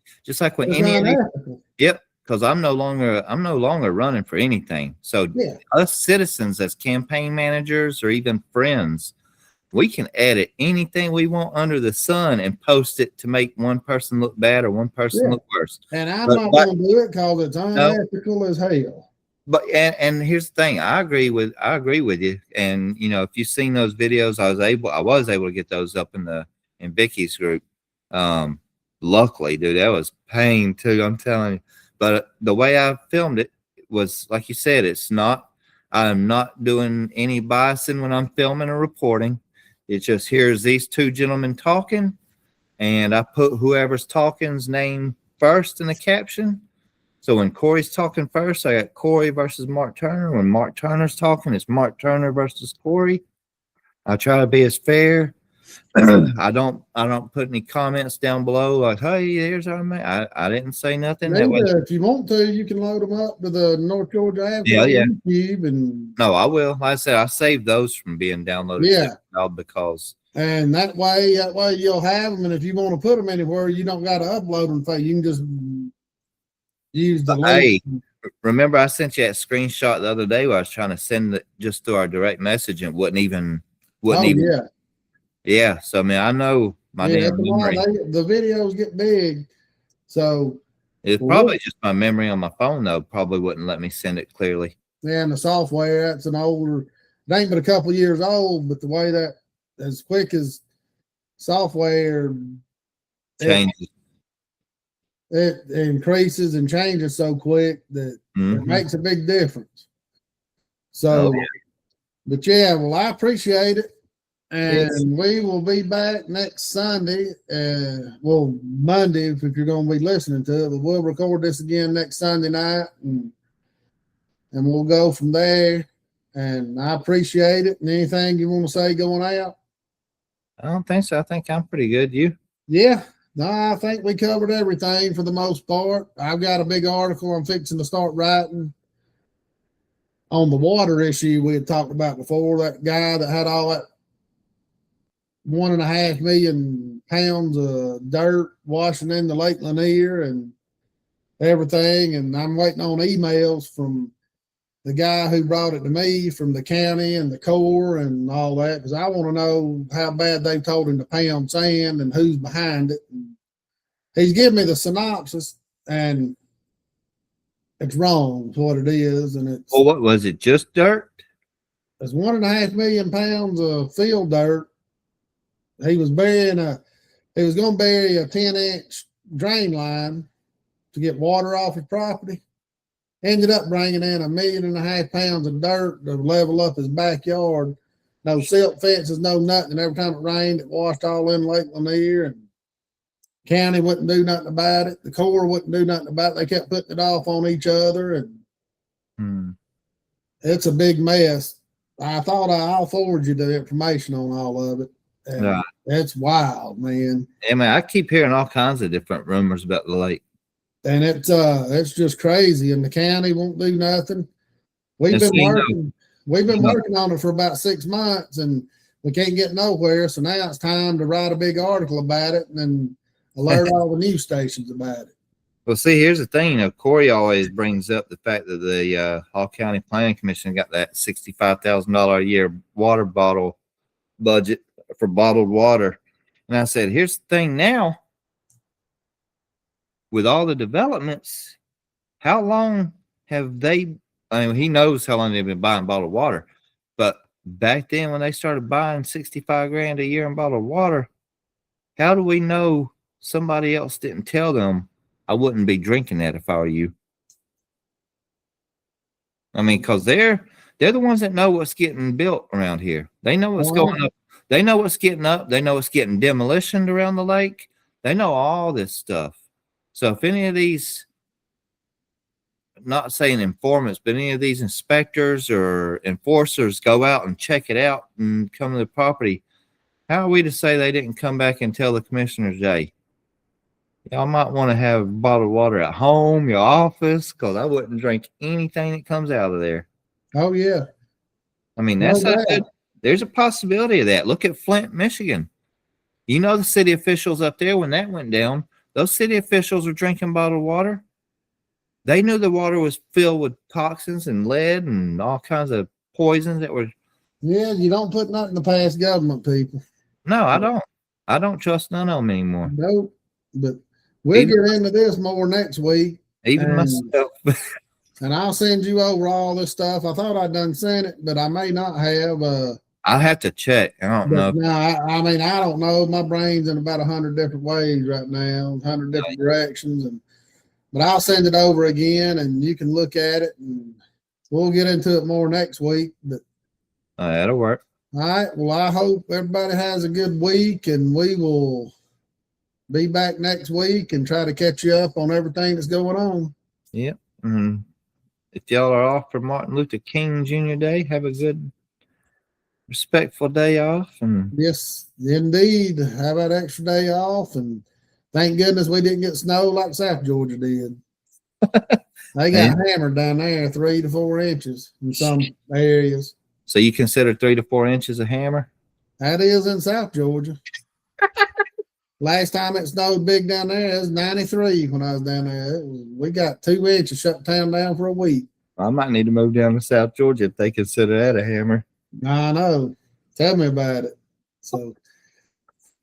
Yep. Because I'm no longer running for anything. So us citizens as campaign managers or even friends, we can edit anything we want under the sun and post it to make one person look bad or one person look worse. And I'm not going to do it because it's unethical as hell. But and here's the thing, I agree with you. And you know, if you've seen those videos, I was able to get those up in Vicky's group. Luckily, dude, that was pain too, I'm telling you. But the way I filmed it was, like you said, I'm not doing any biasing when I'm filming or reporting. It's just, here's these two gentlemen talking, and I put whoever's talking's name first in the caption. So when Corey's talking first, I got Corey versus Mark Turner. When Mark Turner's talking, it's Mark Turner versus Corey. I try to be as fair. I don't put any comments down below like, hey, there's our man. I didn't say nothing. That way, if you want to, you can load them up to the North Georgia Advocate YouTube. And no, I will. Like I said, I saved those from being downloaded. Because and that way you'll have them. And if you want to put them anywhere, you don't got to upload them. You can just use the link. Hey, remember I sent you that screenshot the other day where I was trying to send it just through our direct message, and wouldn't even. Yeah, so I mean, I know my damn memory. The videos get big, so it's probably just my memory on my phone though. Probably wouldn't let me send it clearly. Yeah, and the software, that's an older. It ain't but a couple of years old, but the way that as quick as software changes, it increases and changes so quick that it makes a big difference. So, but well, I appreciate it. And we will be back next Sunday. Monday, if you're going to be listening to it. But we'll record this again next Sunday night, and we'll go from there. And I appreciate it. And anything you want to say going out? I don't think so. I think I'm pretty good. You? Yeah. No, I think we covered everything for the most part. I've got a big article I'm fixing to start writing on the water issue we had talked about before, that guy that had all that 1.5 million pounds of dirt washing in the Lake Lanier and everything. And I'm waiting on emails from the guy who brought it to me from the county and the Corps and all that, because I want to know how bad they told him to pound sand and who's behind it. And he's giving me the synopsis, and it's wrong. Is what it is, and it's. Well, what was it? Just dirt? It's 1.5 million pounds of field dirt. He was going to bury a 10-inch drain line to get water off his property. Ended up bringing in 1.5 million pounds of dirt to level up his backyard. No silt fences, no nothing. And every time it rained, it washed all in Lake Lanier. And county wouldn't do nothing about it. The Corps wouldn't do nothing about it. They kept putting it off on each other, and it's a big mess. I thought I'll forward you the information on all of it. And it's wild, man. Yeah, man, I keep hearing all kinds of different rumors about the lake. And it's just crazy. And the county won't do nothing. We've been working on it for about 6 months, and we can't get nowhere. So now it's time to write a big article about it and then alert all the news stations about it. Well, see, here's the thing. You know, Corey always brings up the fact that the Hall County Planning Commission got that $65,000 a year water bottle budget for bottled water. And I said, here's the thing now. With all the developments, how long have they? I mean, he knows how long they've been buying bottled water, but back then when they started buying $65,000 a year in bottled water, how do we know somebody else didn't tell them I wouldn't be drinking that if I were you? I mean, because they're the ones that know what's getting built around here. They know what's going up. They know what's getting up. They know what's getting demolitioned around the lake. They know all this stuff. So if any of these, not saying informants, but any of these inspectors or enforcers go out and check it out and come to the property, how are we to say they didn't come back and tell the commissioners, hey, y'all might want to have bottled water at home, your office, because I wouldn't drink anything that comes out of there. Oh, yeah. I mean, that's not good. There's a possibility of that. Look at Flint, Michigan. You know, the city officials up there, when that went down, those city officials were drinking bottled water. They knew the water was filled with toxins and lead and all kinds of poisons that were. Yeah, you don't put nothing past government people. No, I don't. I don't trust none of them anymore. No, but we'll get into this more next week. Even myself. And I'll send you over all this stuff. I thought I'd done sent it, but I may not have. I'll have to check. I don't know. No, I mean, I don't know. My brain's in about 100 different ways right now, 100 different directions. But I'll send it over again, and you can look at it, and we'll get into it more next week. But that'll work. All right. Well, I hope everybody has a good week, and we will be back next week and try to catch you up on everything that's going on. Yep. Mm-hmm. If y'all are off for Martin Luther King Jr. Day, have a good, respectful day off. And yes, indeed. Have that extra day off, and thank goodness we didn't get snow like South Georgia did. They got hammered down there 3 to 4 inches in some areas. So you consider 3 to 4 inches a hammer? That is in South Georgia. Last time it snowed big down there, it was 93 when I was down there. We got 2 inches, shut town down for a week. I might need to move down to South Georgia if they consider that a hammer. I know. Tell me about it. So,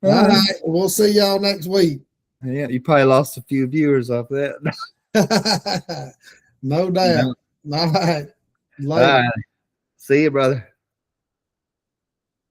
all right. We'll see y'all next week. Yeah, you probably lost a few viewers off that. No doubt. All right. Later. All right. See you, brother.